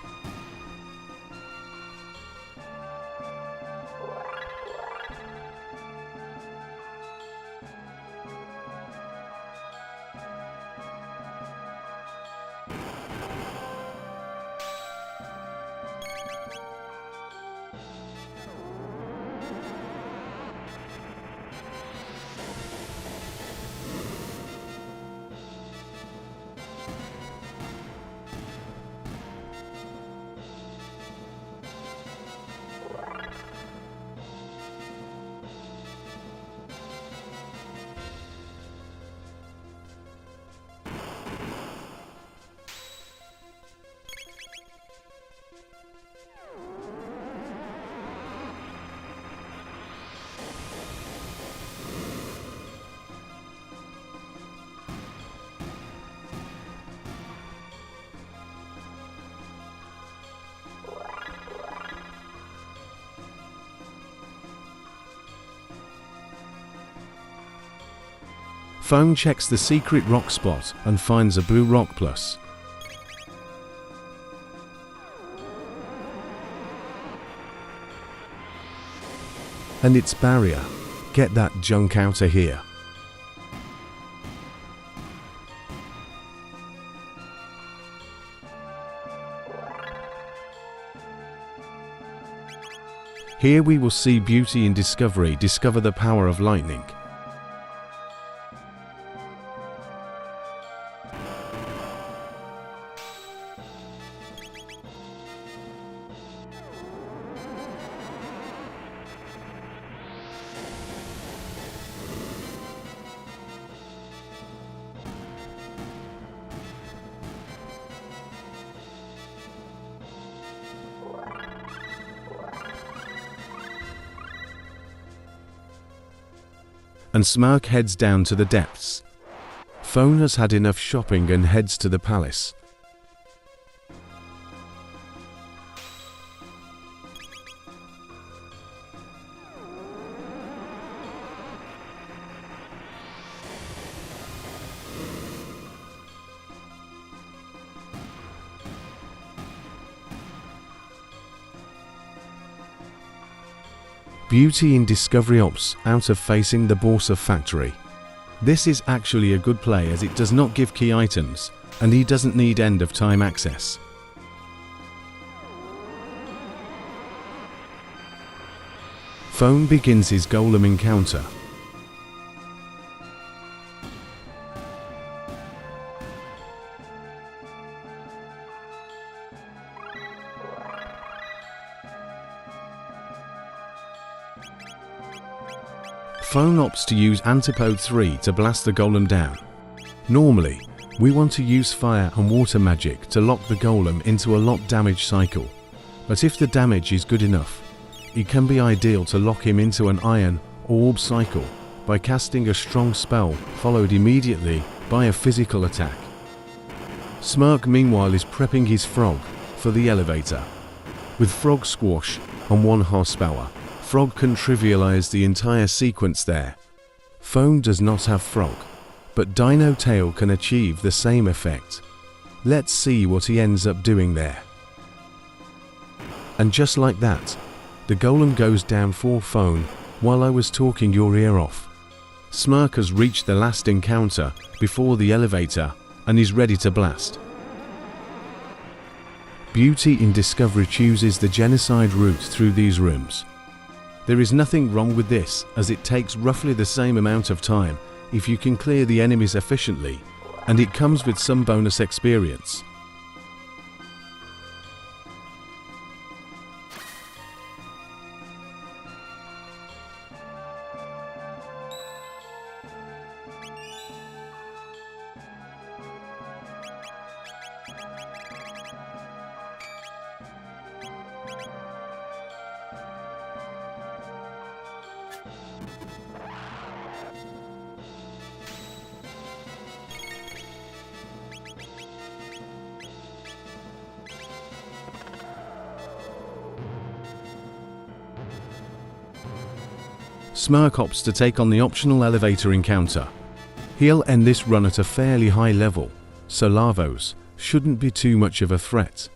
Phone checks the secret rock spot and finds a blue rock plus. And its barrier. Get that junk out of here. Here we will see BeautyInDiscovery discover the power of lightning. And Smerc heads down to the depths. Phone has had enough shopping and heads to the palace. BeautyInDiscovery opts out of facing the Borsa factory. This is actually a good play as it does not give key items, and he doesn't need end of time access. Phone begins his golem encounter. Phone opts to use Antipode 3 to blast the golem down. Normally, we want to use fire and water magic to lock the golem into a lock damage cycle, but if the damage is good enough, it can be ideal to lock him into an iron orb cycle by casting a strong spell followed immediately by a physical attack. Smerc meanwhile is prepping his frog for the elevator. With frog squash on 1 horsepower, frog can trivialize the entire sequence there. Phone does not have frog, but Dino Tail can achieve the same effect. Let's see what he ends up doing there. And just like that, the golem goes down for Phone while I was talking your ear off. Smerc has reached the last encounter before the elevator and is ready to blast. BeautyInDiscovery chooses the genocide route through these rooms. There is nothing wrong with this, as it takes roughly the same amount of time if you can clear the enemies efficiently, and it comes with some bonus experience. Smerc opts to take on the optional elevator encounter. He'll end this run at a fairly high level, so Lavos shouldn't be too much of a threat.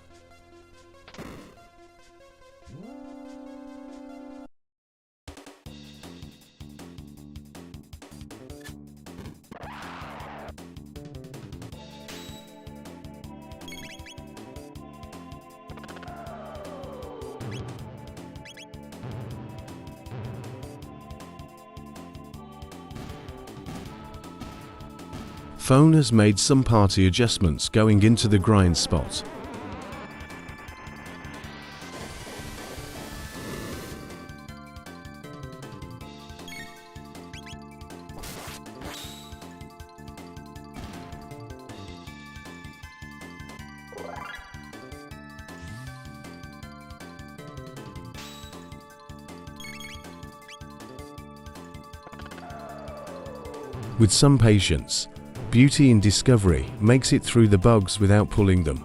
Phone has made some party adjustments going into the grind spot. With some patience, BeautyInDiscovery makes it through the bugs without pulling them.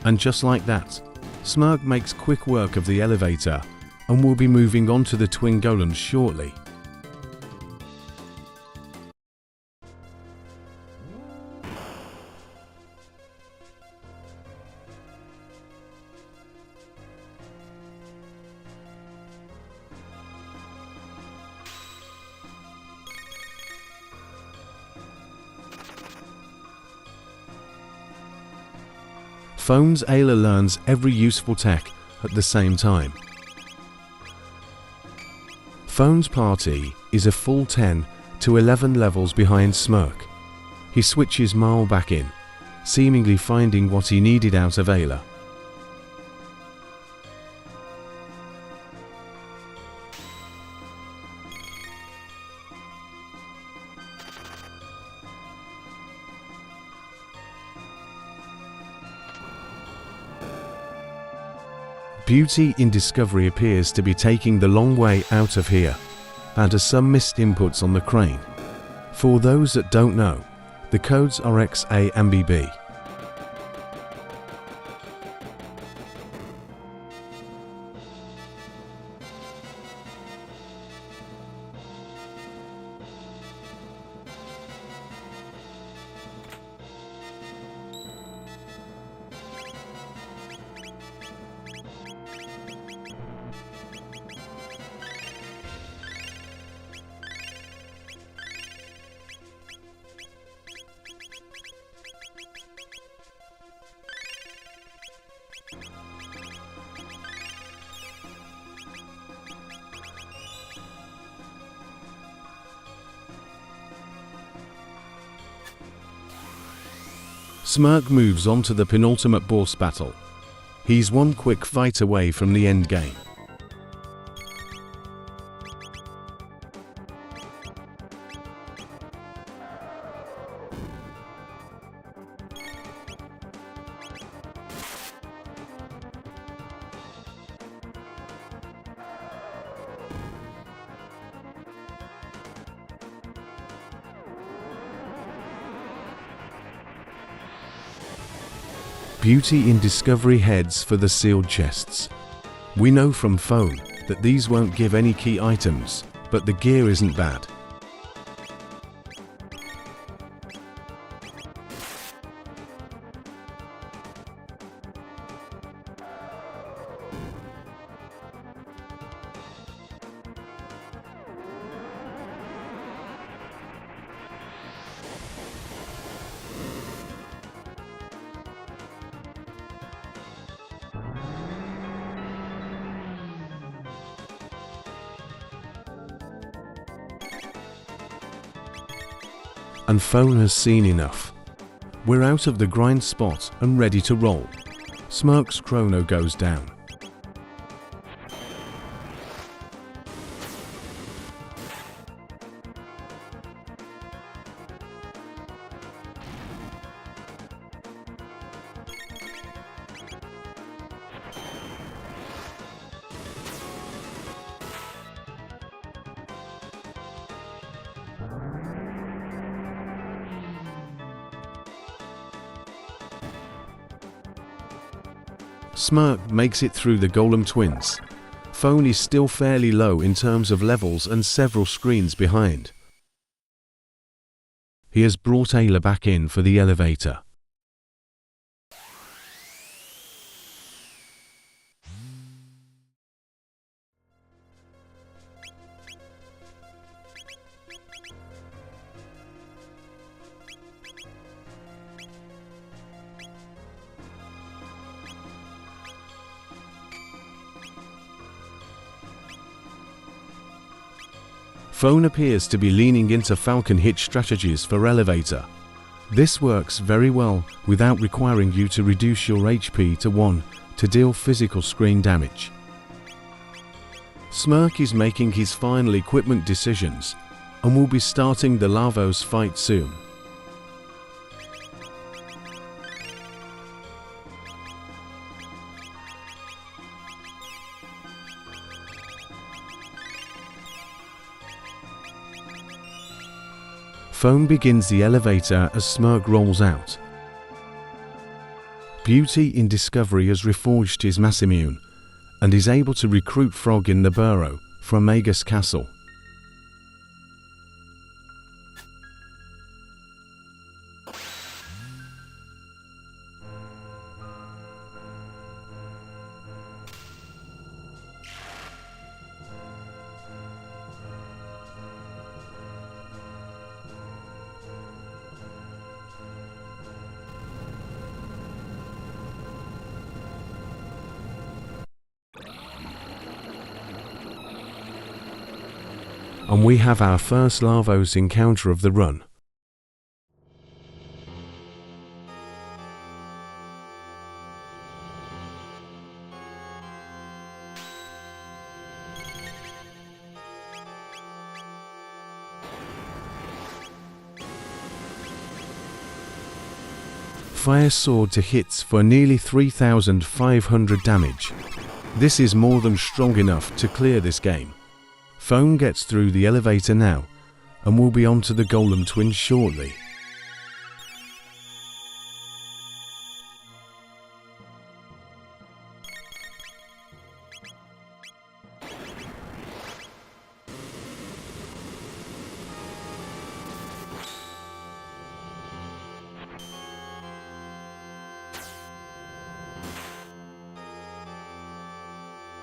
And just like that, Smerc makes quick work of the elevator and will be moving on to the twin golems shortly. Phone's Ayla learns every useful tech at the same time. Phone's party is a full 10 to 11 levels behind Smerc. He switches Marl back in, seemingly finding what he needed out of Ayla. BeautyInDiscovery appears to be taking the long way out of here, and has some missed inputs on the crane. For those that don't know, The codes are XA and BB. Smerc moves on to the penultimate boss battle. He's one quick fight away from the end game. BeautyInDiscovery heads for the sealed chests. We know from phone that these won't give any key items, but the gear isn't bad. And phone has seen enough. We're out of the grind spot and ready to roll. Smerc's Chrono goes down. Smerc makes it through the Golem Twins. Phone is still fairly low in terms of levels and several screens behind. He has brought Ayla back in for the elevator. Phone appears to be leaning into Falcon hitch strategies for elevator. This works very well without requiring you to reduce your HP to 1 to deal physical screen damage. Smerc is making his final equipment decisions and will be starting the Lavos fight soon. Phone begins the elevator as Smerc rolls out. BeautyInDiscovery has reforged his Massimmune and is able to recruit Frog in the burrow from Magus Castle. And we have our first Lavos encounter of the run. Fire sword to hits for nearly 3,500 damage. This is more than strong enough to clear this game. Phone gets through the elevator now and will be on to the Golem Twins shortly.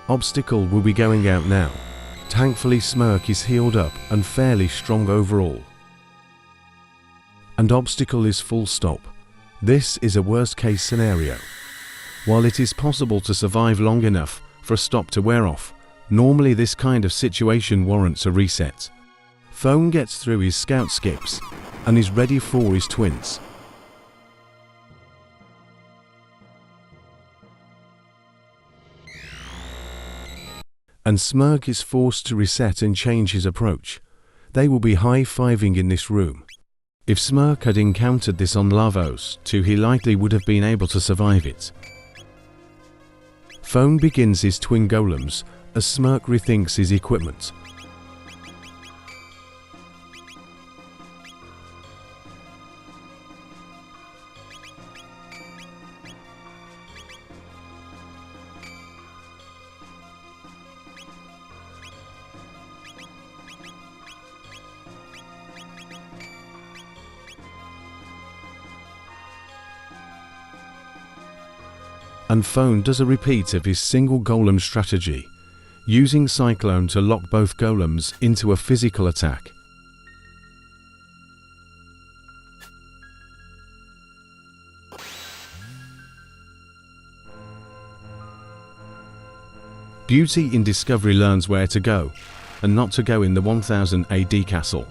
Obstacle will be going out now. Thankfully Smirk is healed up and fairly strong overall. And Obstacle is full stop. This is a worst case scenario. While it is possible to survive long enough for a stop to wear off, normally this kind of situation warrants a reset. Phone gets through his scout skips and is ready for his twins. And Smirk is forced to reset and change his approach. They will be high-fiving in this room. If Smirk had encountered this on Lavos 2, he likely would have been able to survive it. Phone begins his twin golems as Smirk rethinks his equipment. And Phone does a repeat of his single golem strategy, using Cyclone to lock both golems into a physical attack. BeautyInDiscovery learns where to go, and not to go in the 1000 AD castle.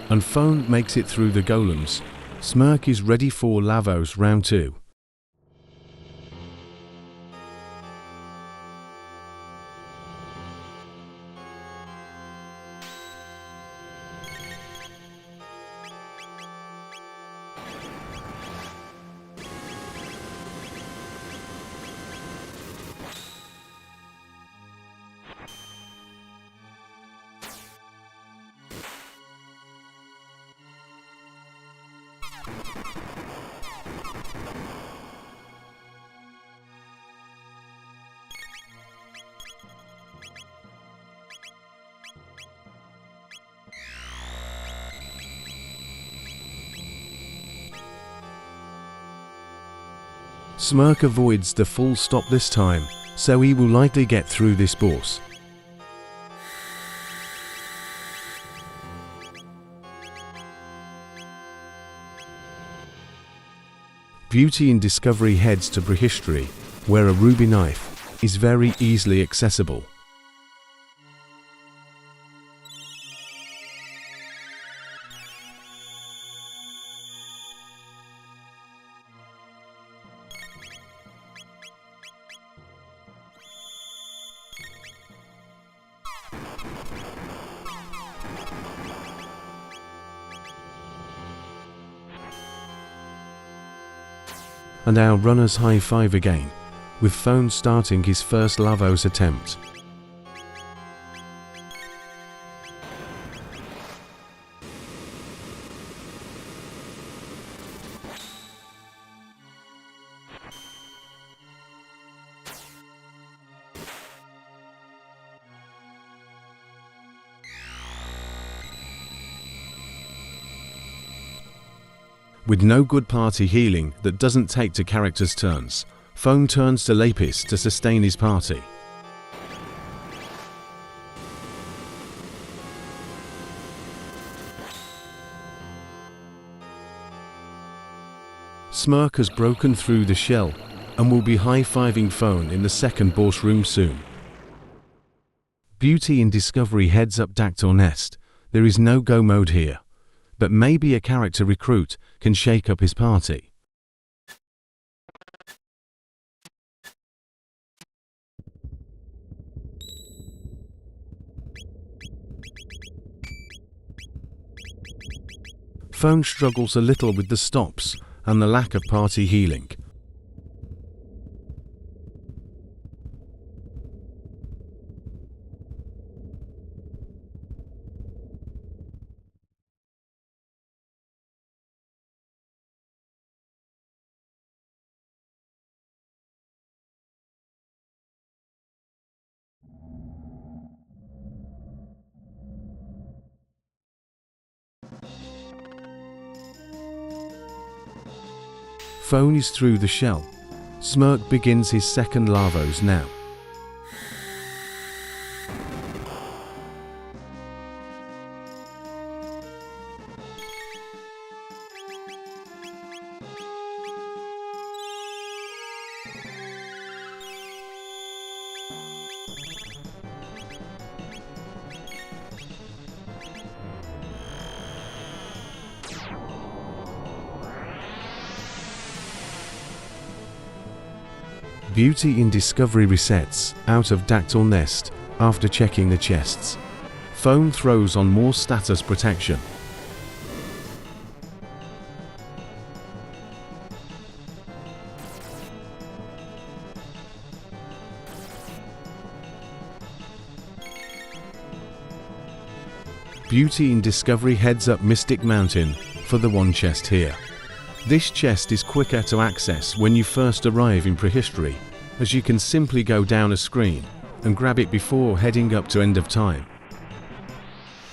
And Phone makes it through the golems. Smirk is ready for Lavos round 2. Smirk avoids the full stop this time, so he will likely get through this boss. BeautyInDiscovery heads to prehistory, where a ruby knife is very easily accessible. And our runners high five again, with Phone starting his first Lavos attempt. With no good party healing that doesn't take to characters' turns, Phone turns to Lapis to sustain his party. Smirk has broken through the shell and will be high-fiving Phone in the second boss room soon. BeautyInDiscovery heads up Dactyl Nest. There is no go mode here, but maybe a character recruit can shake up his party. Phone struggles a little with the stops and the lack of party healing. Phone is through the shell. Smirk begins his second Lavos now. BeautyInDiscovery resets out of Dactyl Nest after checking the chests. Phone throws on more status protection. BeautyInDiscovery heads up Mystic Mountain for the one chest here. This chest is quicker to access when you first arrive in prehistory, as you can simply go down a screen and grab it before heading up to End of Time.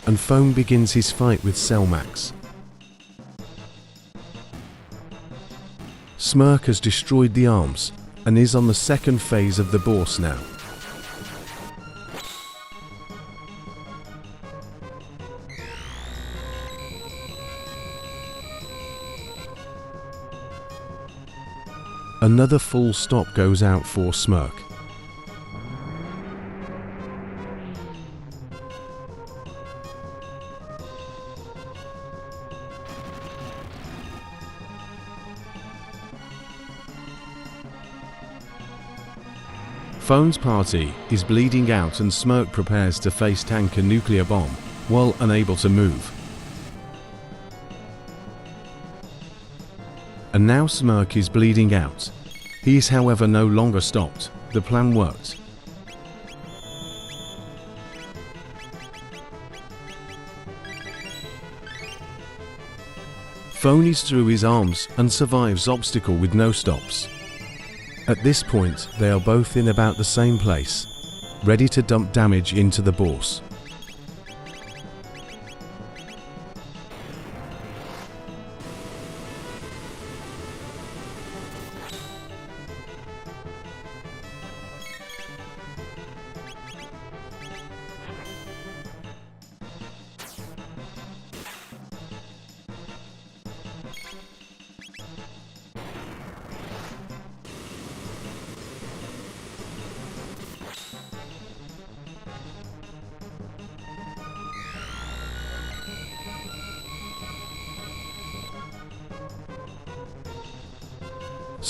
And Phone begins his fight with Selmax. Smirk has destroyed the arms and is on the second phase of the boss now. Another full stop goes out for Smirk. Phone's party is bleeding out and Smirk prepares to face tank a nuclear bomb while unable to move. And now Smirk is bleeding out. He is however no longer stopped. The plan worked. Phone is through his arms and survives obstacle with no stops. At this point, they are both in about the same place, ready to dump damage into the boss.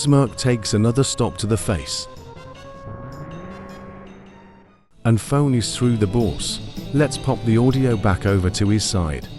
Smirk takes another stop to the face. And Phone is through the boss. Let's pop the audio back over to his side.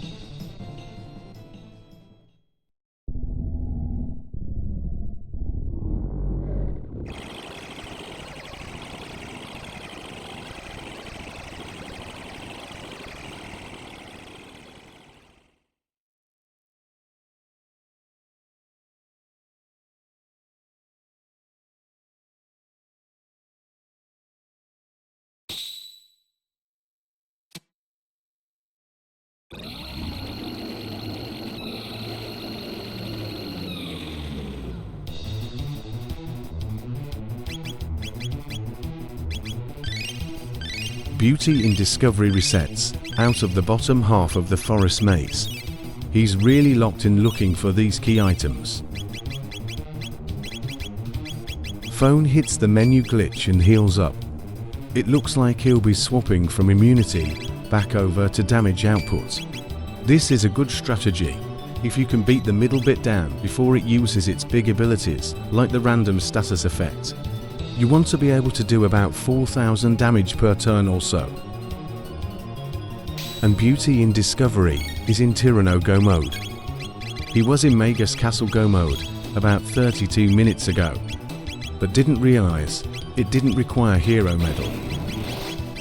BeautyInDiscovery resets out of the bottom half of the forest maze. He's really locked in looking for these key items. Phone hits the menu glitch and heals up. It looks like he'll be swapping from immunity back over to damage output. This is a good strategy if you can beat the middle bit down before it uses its big abilities like the random status effect. You want to be able to do about 4,000 damage per turn or so. And BeautyInDiscovery is in Tyranno Go mode. He was in Magus Castle Go mode about 32 minutes ago, but didn't realize it didn't require hero medal.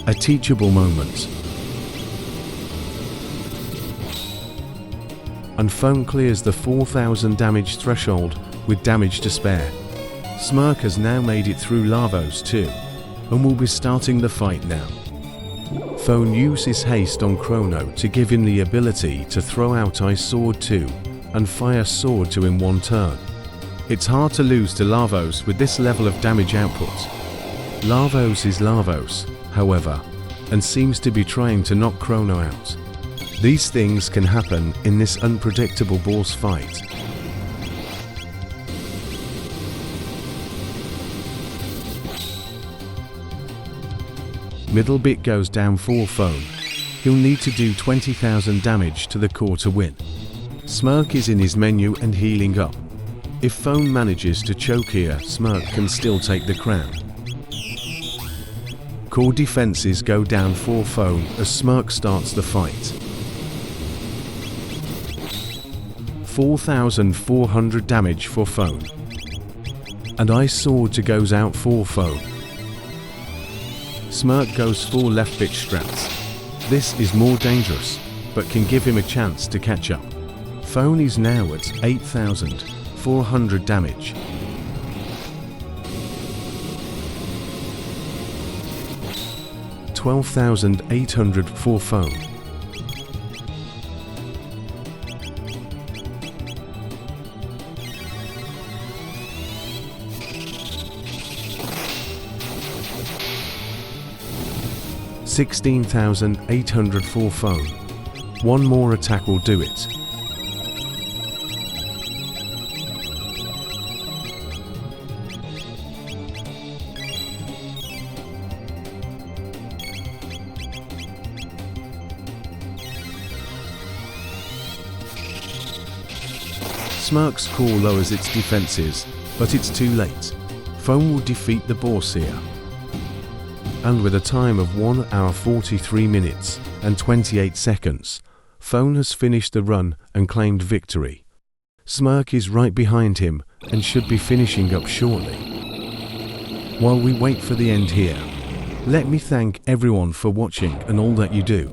A teachable moment. And Phone clears the 4,000 damage threshold with damage to spare. Smirk has now made it through Lavos too, and will be starting the fight now. Phone uses haste on Chrono to give him the ability to throw out Ice Sword 2 and Fire Sword 2 in one turn. It's hard to lose to Lavos with this level of damage output. Lavos is Lavos, however, and seems to be trying to knock Chrono out. These things can happen in this unpredictable boss fight. Middle bit goes down for Phone. He'll need to do 20,000 damage to the core to win. Smerc is in his menu and healing up. If Phone manages to choke here, Smerc can still take the crown. Core defenses go down for Phone as Smerc starts the fight. 4,400 damage for Phone. And Ice Sword goes out for Phone. Smerc goes for left bit strats. This is more dangerous, but can give him a chance to catch up. Phone is now at 8,400 damage. $12,800 for Phone. $16,800 for Phone. One more attack will do it. Smerc's core lowers its defenses, but it's too late. Phone will defeat the boss here. And with a time of 1 hour 43 minutes and 28 seconds, Phone has finished the run and claimed victory. Smerc is right behind him and should be finishing up shortly. While we wait for the end here, let me thank everyone for watching and all that you do.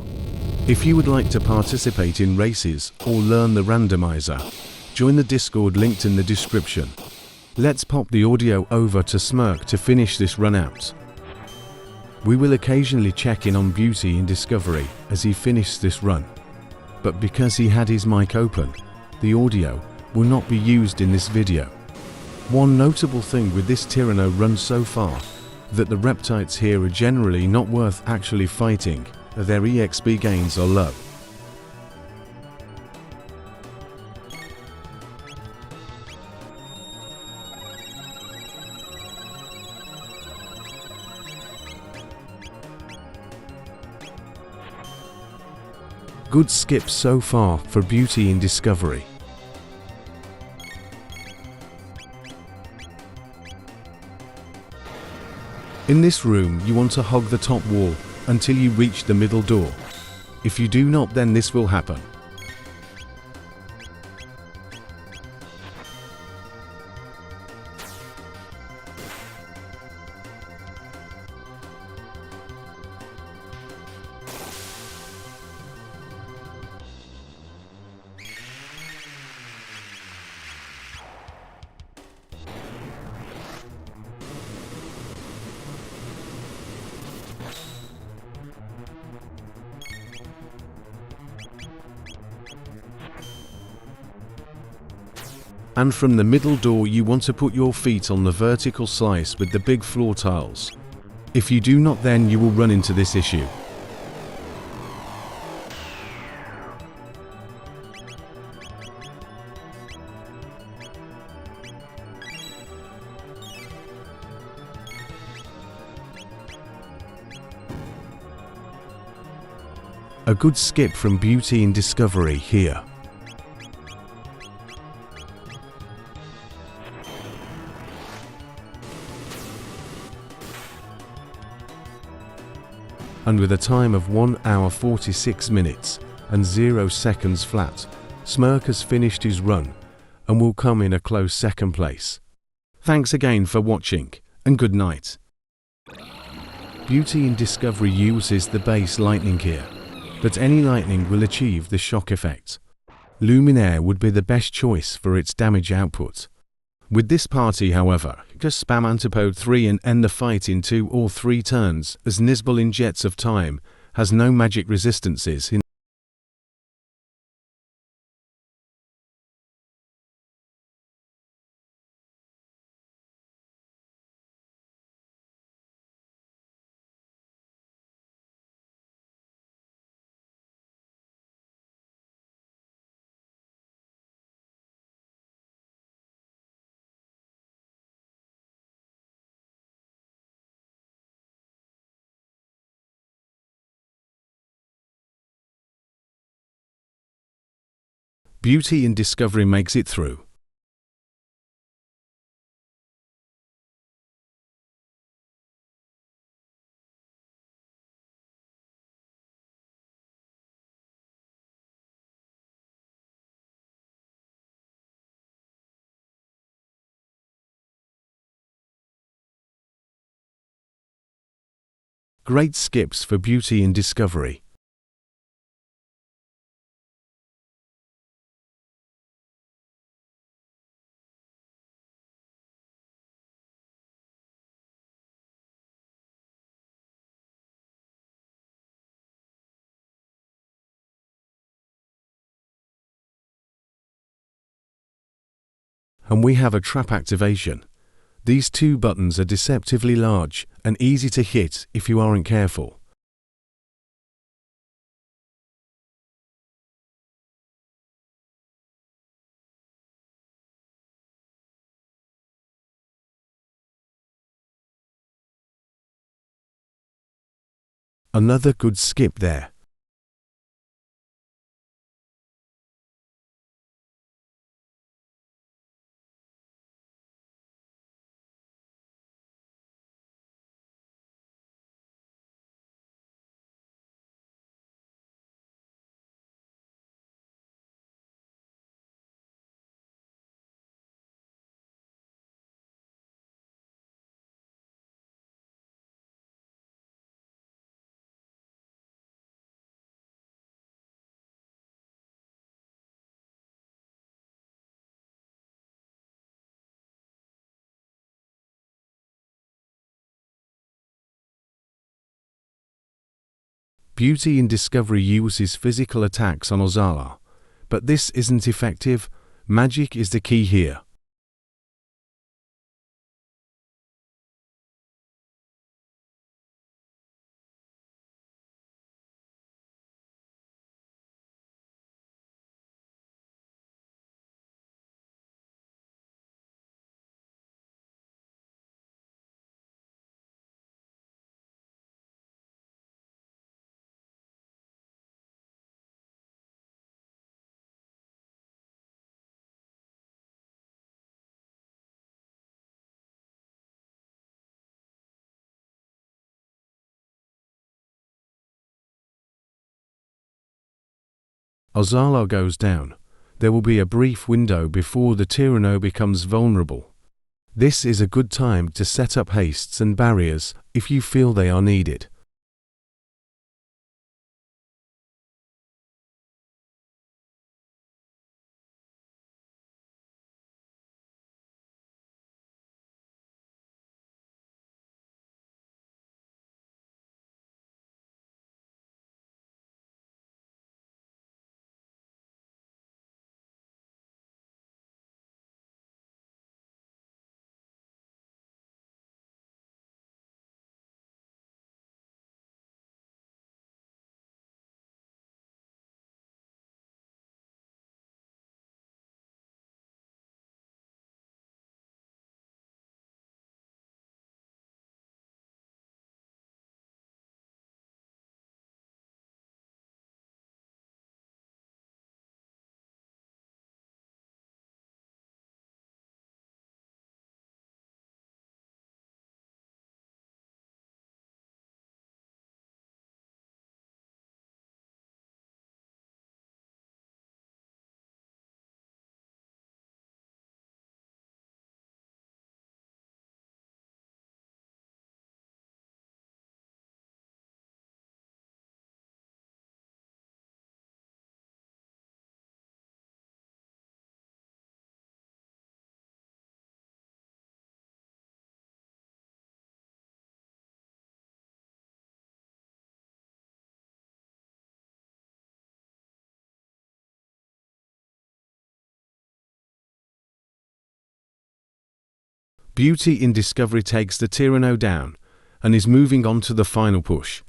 If you would like to participate in races or learn the randomizer, join the Discord linked in the description. Let's pop the audio over to Smerc to finish this run out. We will occasionally check in on BeautyInDiscovery as he finished this run, but because he had his mic open, the audio will not be used in this video. One notable thing with this Chrono run so far, that the reptites here are generally not worth actually fighting, their EXP gains are low. Good skips so far for BeautyInDiscovery. In this room you want to hug the top wall until you reach the middle door. If you do not, then this will happen. And from the middle door you want to put your feet on the vertical slice with the big floor tiles. If you do not, then you will run into this issue. A good skip from BeautyInDiscovery here. And with a time of 1 hour 46 minutes and 0 seconds flat, Smerc has finished his run and will come in a close second place. Thanks again for watching, and good night. BeautyInDiscovery uses the base lightning here, but any lightning will achieve the shock effect. Luminaire would be the best choice for its damage output. With this party, however, just spam Antipode 3 and end the fight in 2 or 3 turns, as Nisbal in Jets of Time has no magic resistances in BeautyInDiscovery makes it through. Great skips for BeautyInDiscovery. And we have a trap activation. These two buttons are deceptively large and easy to hit if you aren't careful. Another good skip there. BeautyInDiscovery uses physical attacks on Ozala, but this isn't effective. Magic is the key here. Ozala goes down. There will be a brief window before the Tyranno becomes vulnerable. This is a good time to set up hastes and barriers if you feel they are needed. BeautyInDiscovery takes the Tyranno down and is moving on to the final push.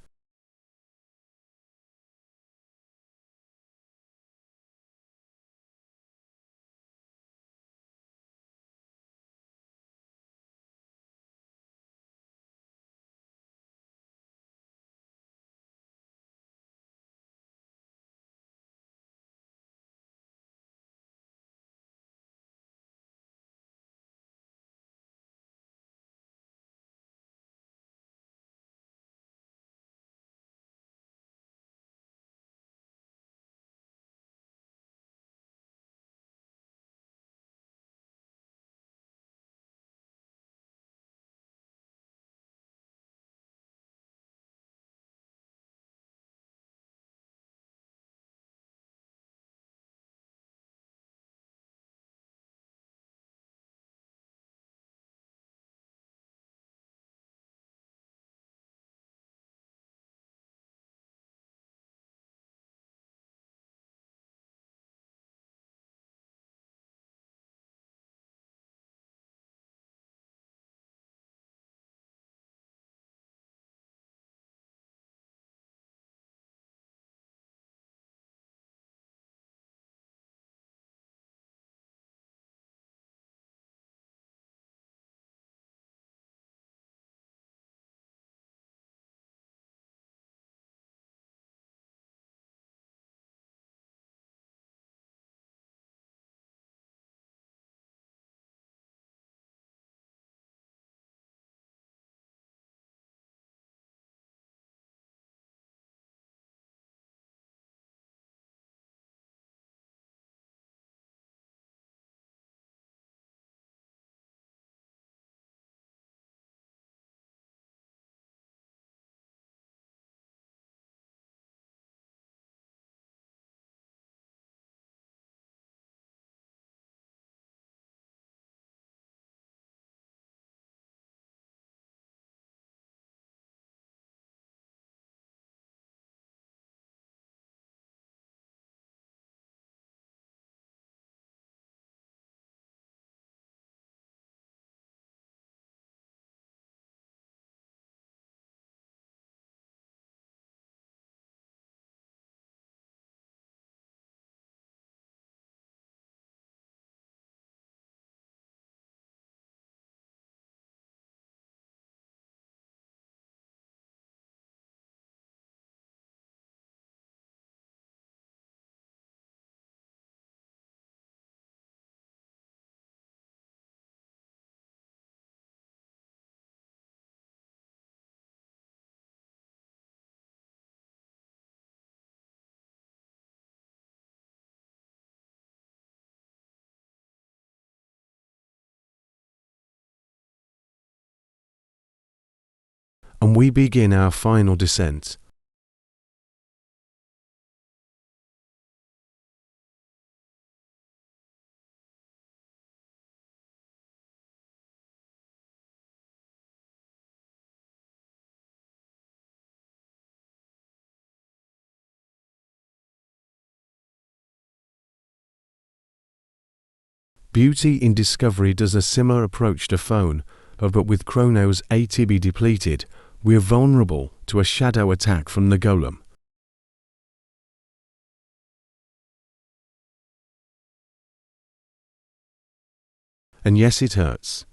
and we begin our final descent. BeautyInDiscovery does a similar approach to phone, but with Chrono's ATB depleted, we are vulnerable to a shadow attack from the golem. And yes, it hurts.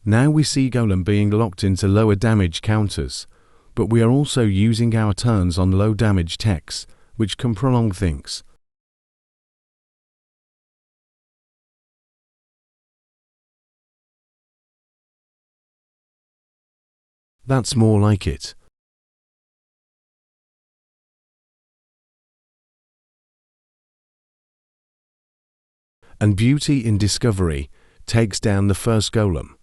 Now we see golem being locked into lower damage counters, but we are also using our turns on low damage techs, which can prolong things. That's more like it. And BeautyInDiscovery takes down the first golem.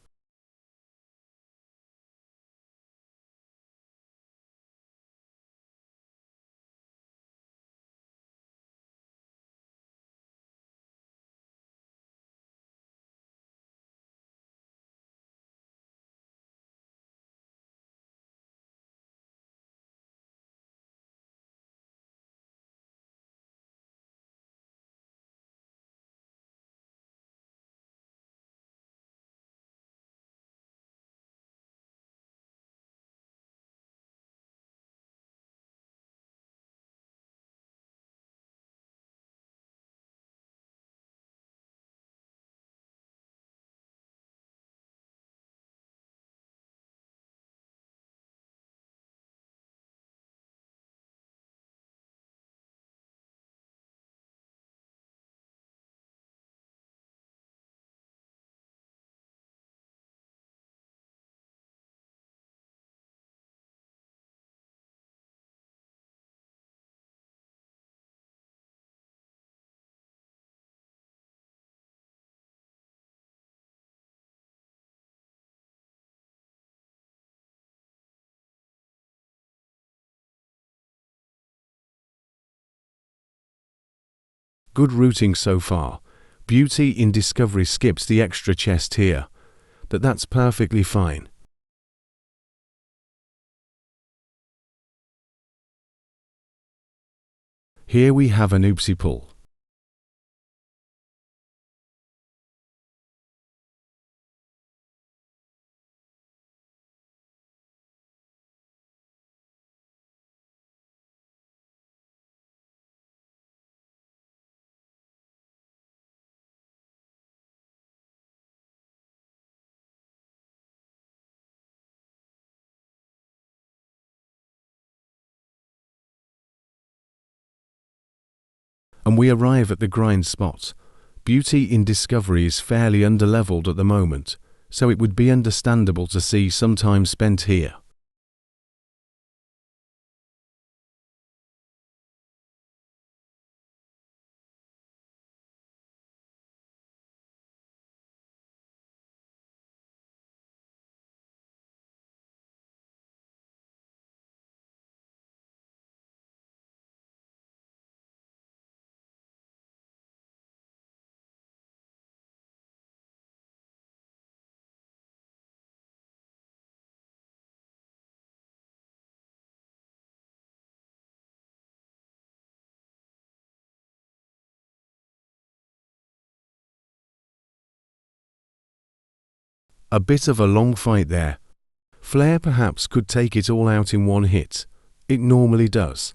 Good routing so far. BeautyInDiscovery skips the extra chest here, but that's perfectly fine. Here we have an oopsie pull. And we arrive at the grind spot. BeautyInDiscovery is fairly underleveled at the moment, so it would be understandable to see some time spent here. A bit of a long fight there. Flare perhaps could take it all out in one hit. It normally does.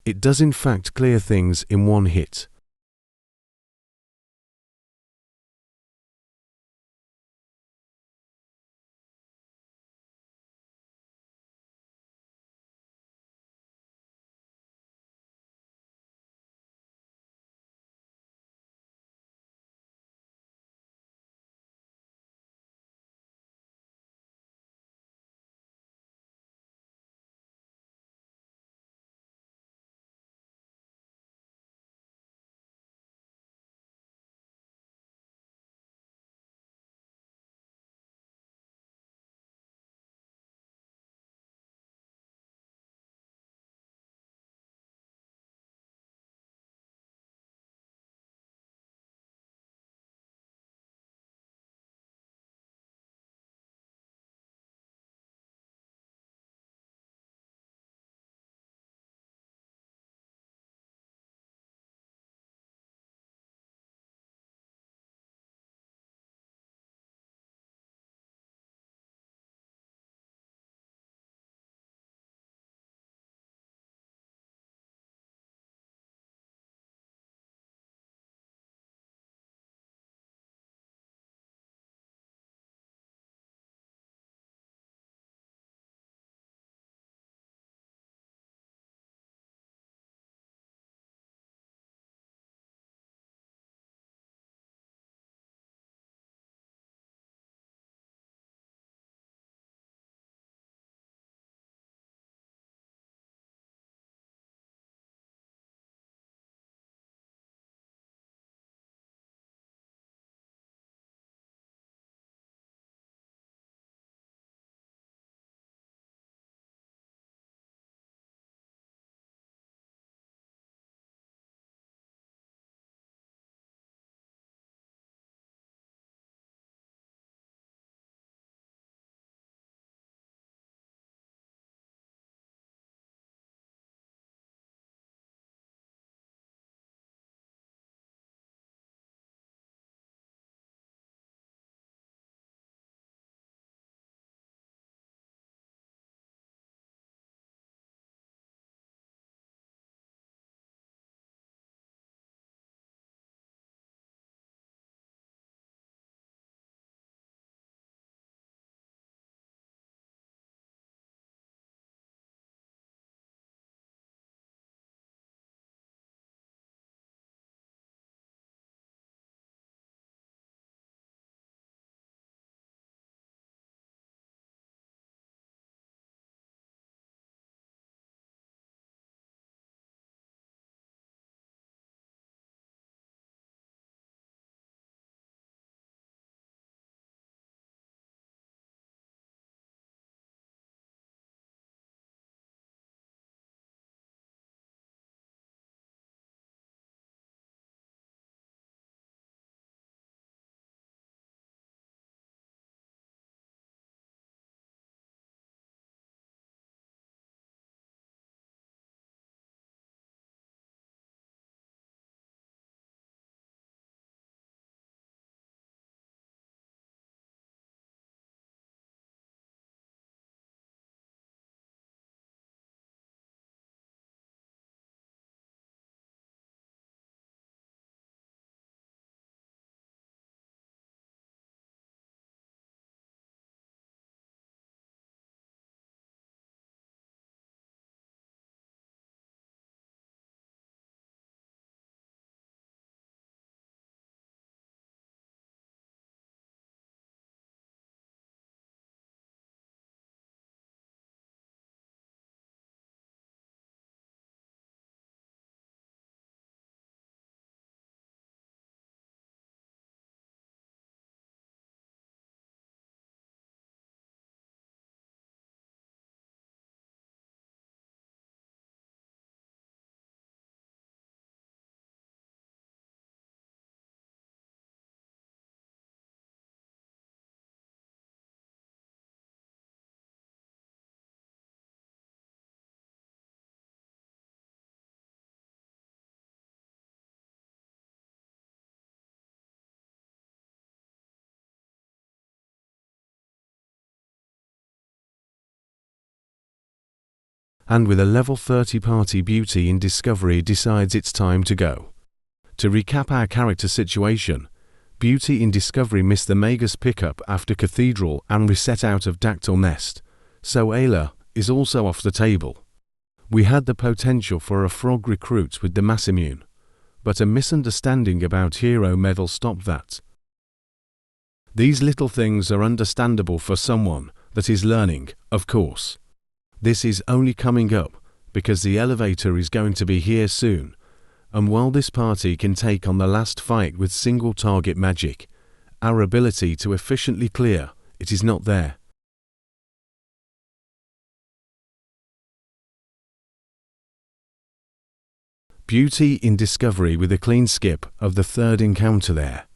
It does in fact clear things in one hit. and with a level 30 party BeautyInDiscovery decides it's time to go. To recap our character situation, BeautyInDiscovery missed the Magus pickup after Cathedral and reset out of Dactyl Nest, so Ayla is also off the table. We had the potential for a frog recruit with the mass immune, but a misunderstanding about hero medal stopped that. These little things are understandable for someone that is learning, of course. This is only coming up because the elevator is going to be here soon, and while this party can take on the last fight with single target magic, our ability to efficiently clear it is not there. BeautyInDiscovery with a clean skip of the third encounter there.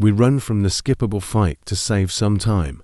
We run from the skippable fight to save some time.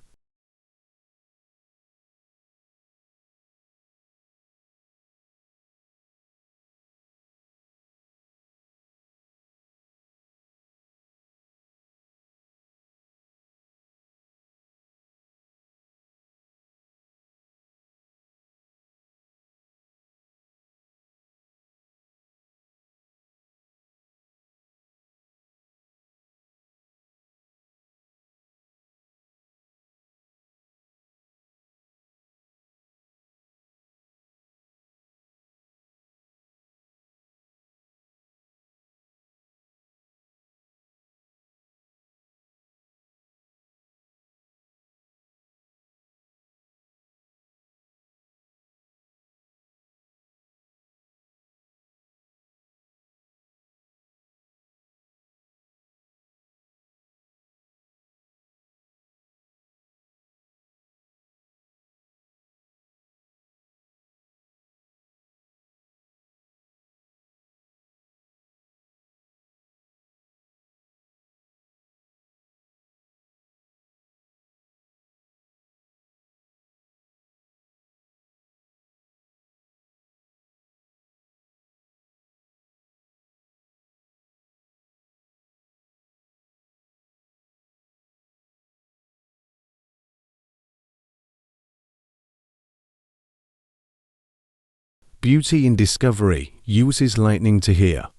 BeautyInDiscovery uses lightning to heal.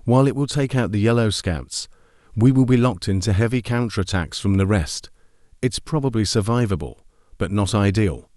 While it will take out the yellow scouts, we will be locked into heavy counterattacks from the rest. It's probably survivable, but not ideal.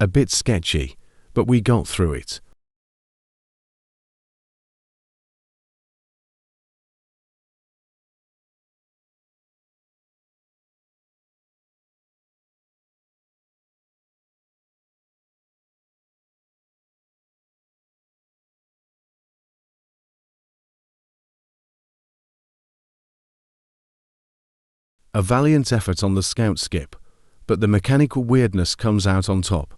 A bit sketchy, but we got through it. A valiant effort on the scout skip, but the mechanical weirdness comes out on top.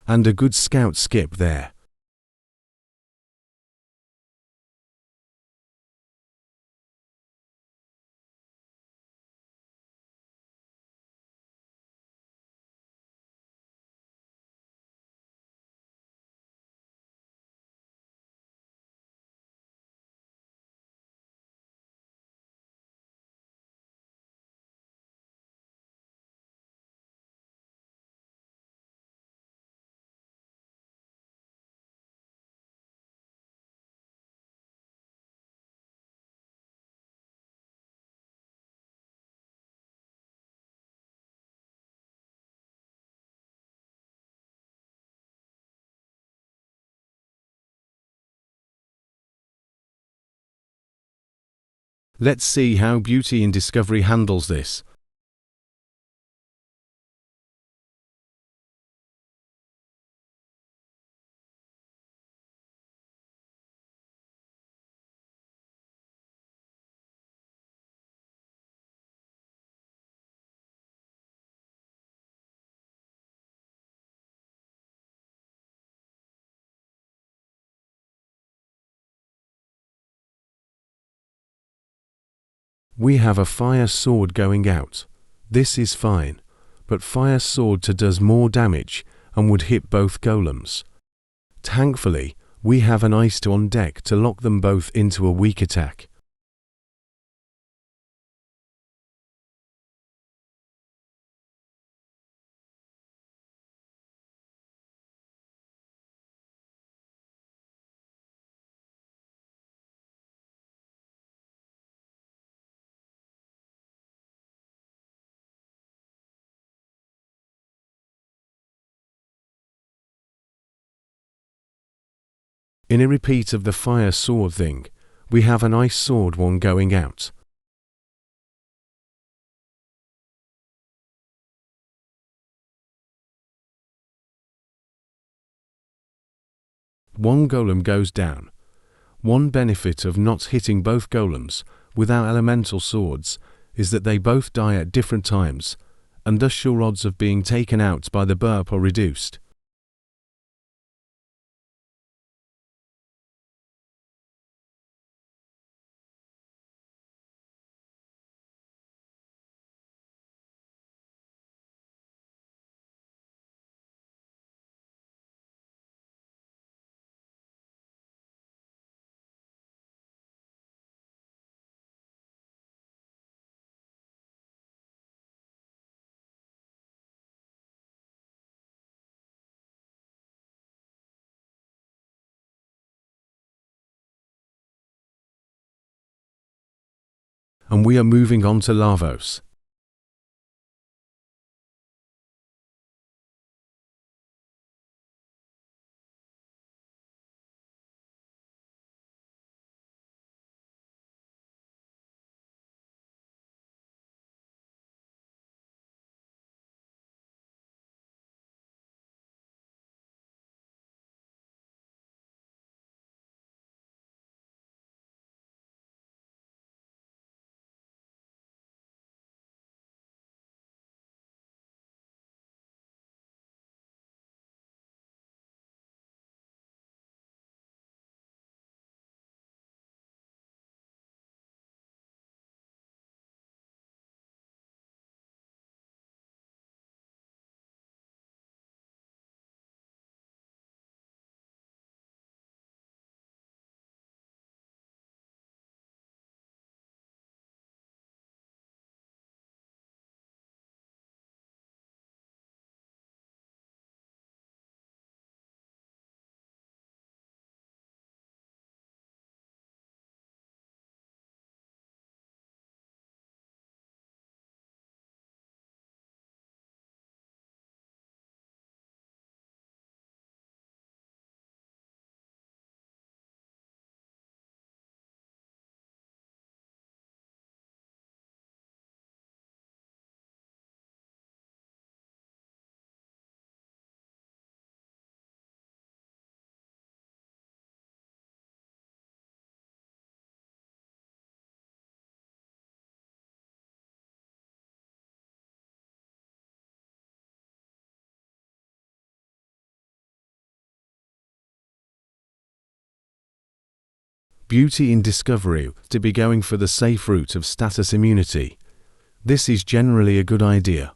And a good scout skip there. Let's see how BeautyInDiscovery handles this. We have a fire sword going out. This is fine, but fire sword does more damage and would hit both golems. Thankfully, we have an ice on deck to lock them both into a weak attack. In a repeat of the fire sword thing, we have an ice sword one going out. One golem goes down. One benefit of not hitting both golems with our elemental swords is that they both die at different times, and thus your odds of being taken out by the burp are reduced. And we are moving on to Lavos. BeautyInDiscovery to be going for the safe route of status immunity. This is generally a good idea.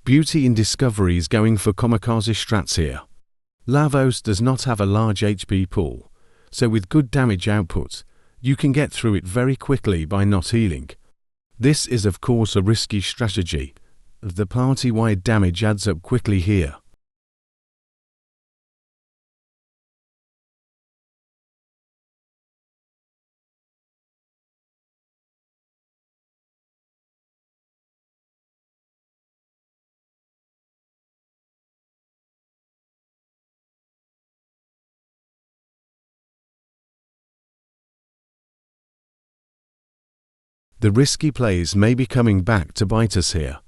BeautyInDiscovery is going for kamikaze strats here. Lavos does not have a large HP pool, so with good damage output, you can get through it very quickly by not healing. This is of course a risky strategy. The party-wide damage adds up quickly here. The risky plays may be coming back to bite us here.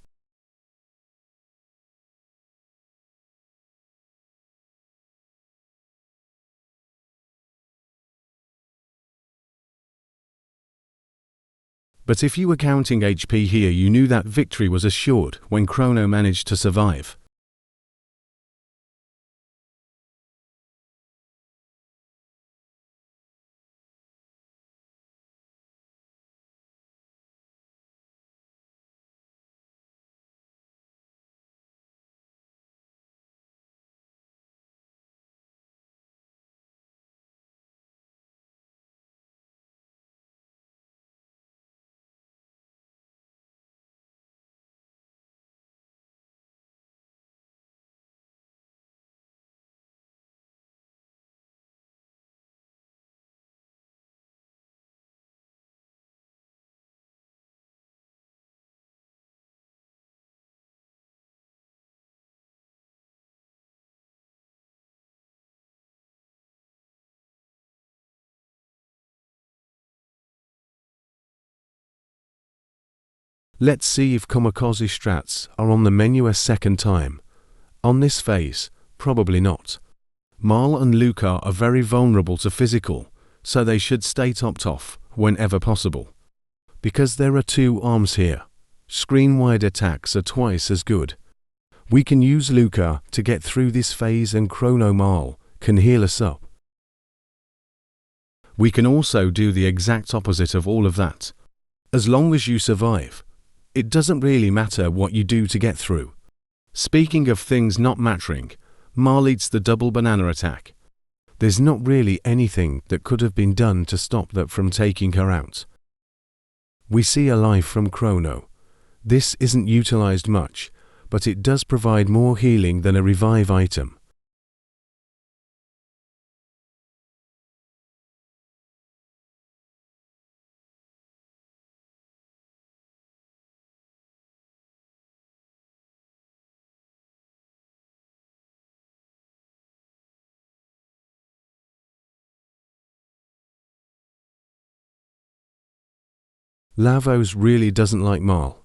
But if you were counting HP here, you knew that victory was assured when Chrono managed to survive. Let's see if kamikaze strats are on the menu a second time. On this phase, probably not. Marl and Luca are very vulnerable to physical, so they should stay topped off whenever possible. Because there are two arms here, screen-wide attacks are twice as good. We can use Luca to get through this phase and Chrono Marl can heal us up. We can also do the exact opposite of all of that. As long as you survive, it doesn't really matter what you do to get through. Speaking of things not mattering, Marl eats the double banana attack. There's not really anything that could have been done to stop that from taking her out. We see a life from Chrono. This isn't utilized much, but it does provide more healing than a revive item. Lavos really doesn't like Marl.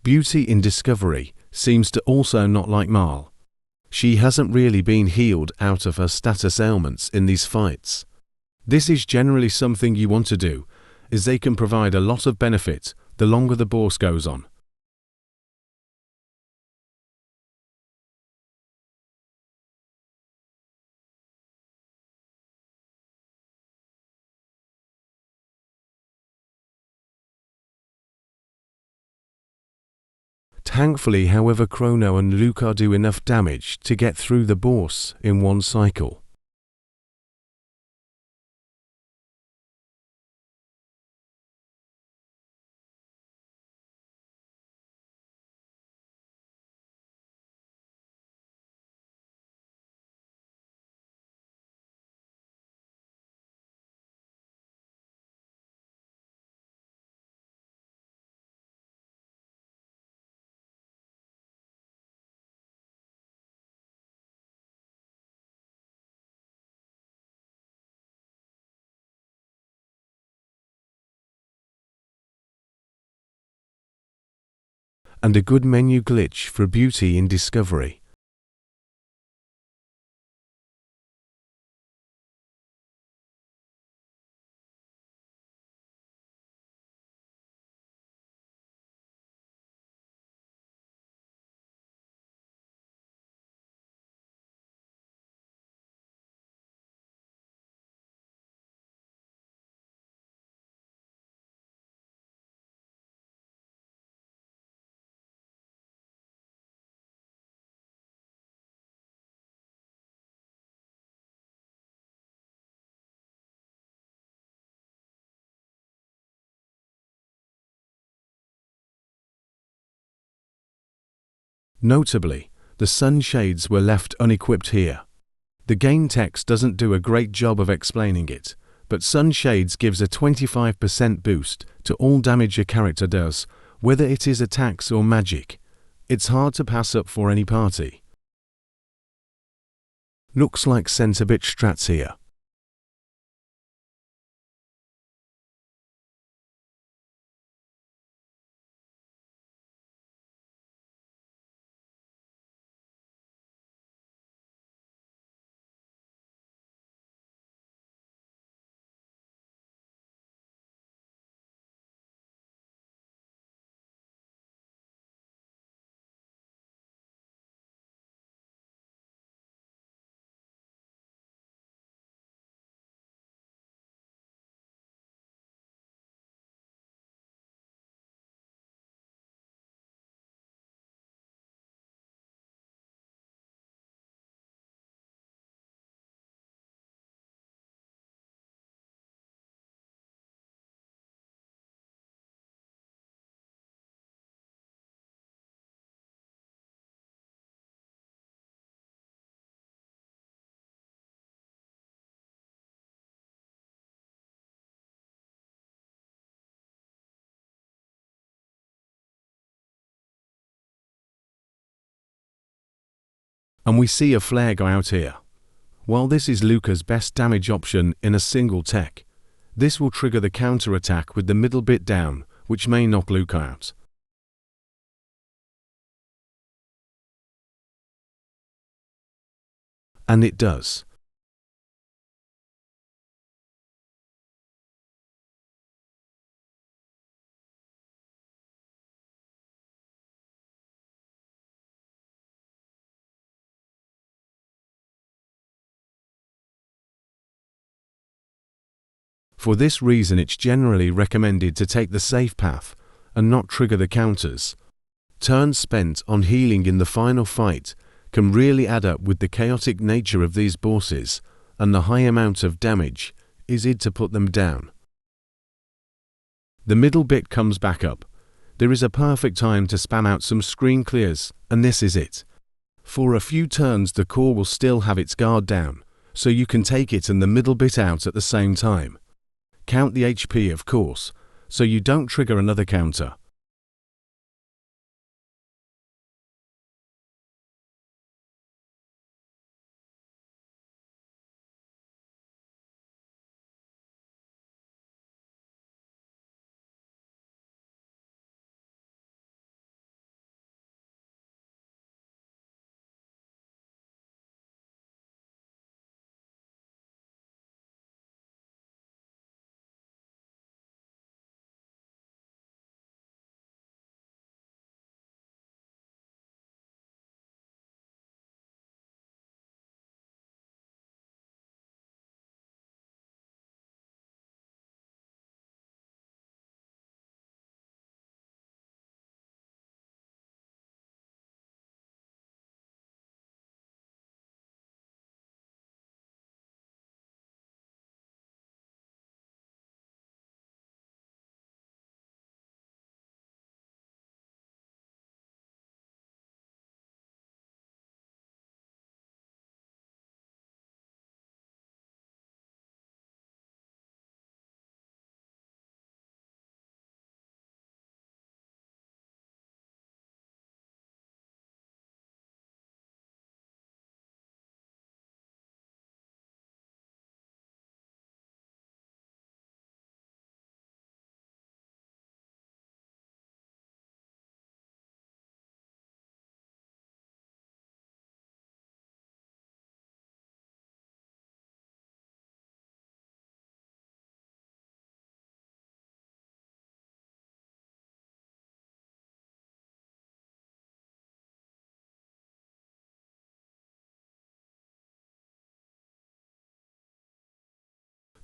BeautyInDiscovery seems to also not like Marl. She hasn't really been healed out of her status ailments in these fights. This is generally something you want to do, as they can provide a lot of benefit the longer the boss goes on. Thankfully, however, Chrono and Luca do enough damage to get through the boss in one cycle. And a good menu glitch for BeautyInDiscovery. Notably, the sunshades were left unequipped here. The game text doesn't do a great job of explaining it, but sunshades gives a 25% boost to all damage a character does, whether it is attacks or magic. It's hard to pass up for any party. Looks like sent a bit strats here. And we see a flare guy out here. While this is Luca's best damage option in a single tech, this will trigger the counter attack with the middle bit down, which may knock Luca out. And it does. For this reason, it's generally recommended to take the safe path and not trigger the counters. Turns spent on healing in the final fight can really add up with the chaotic nature of these bosses, and the high amount of damage is it to put them down. The middle bit comes back up. There is a perfect time to spam out some screen clears, and this is it. For a few turns the core will still have its guard down, so you can take it and the middle bit out at the same time. Count the HP, of course, so you don't trigger another counter.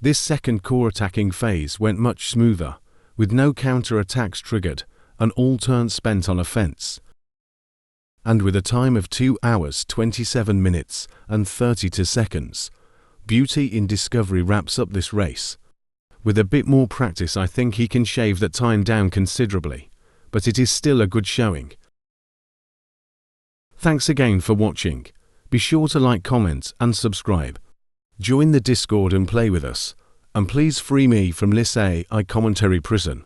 This second core attacking phase went much smoother, with no counter-attacks triggered and all turns spent on offense. And with a time of 2 hours 27 minutes and 32 seconds, BeautyInDiscovery wraps up this race. With a bit more practice I think he can shave that time down considerably, but it is still a good showing. Thanks again for watching. Be sure to like, comment and subscribe. Join the Discord and play with us, and please free me from this AI commentary prison.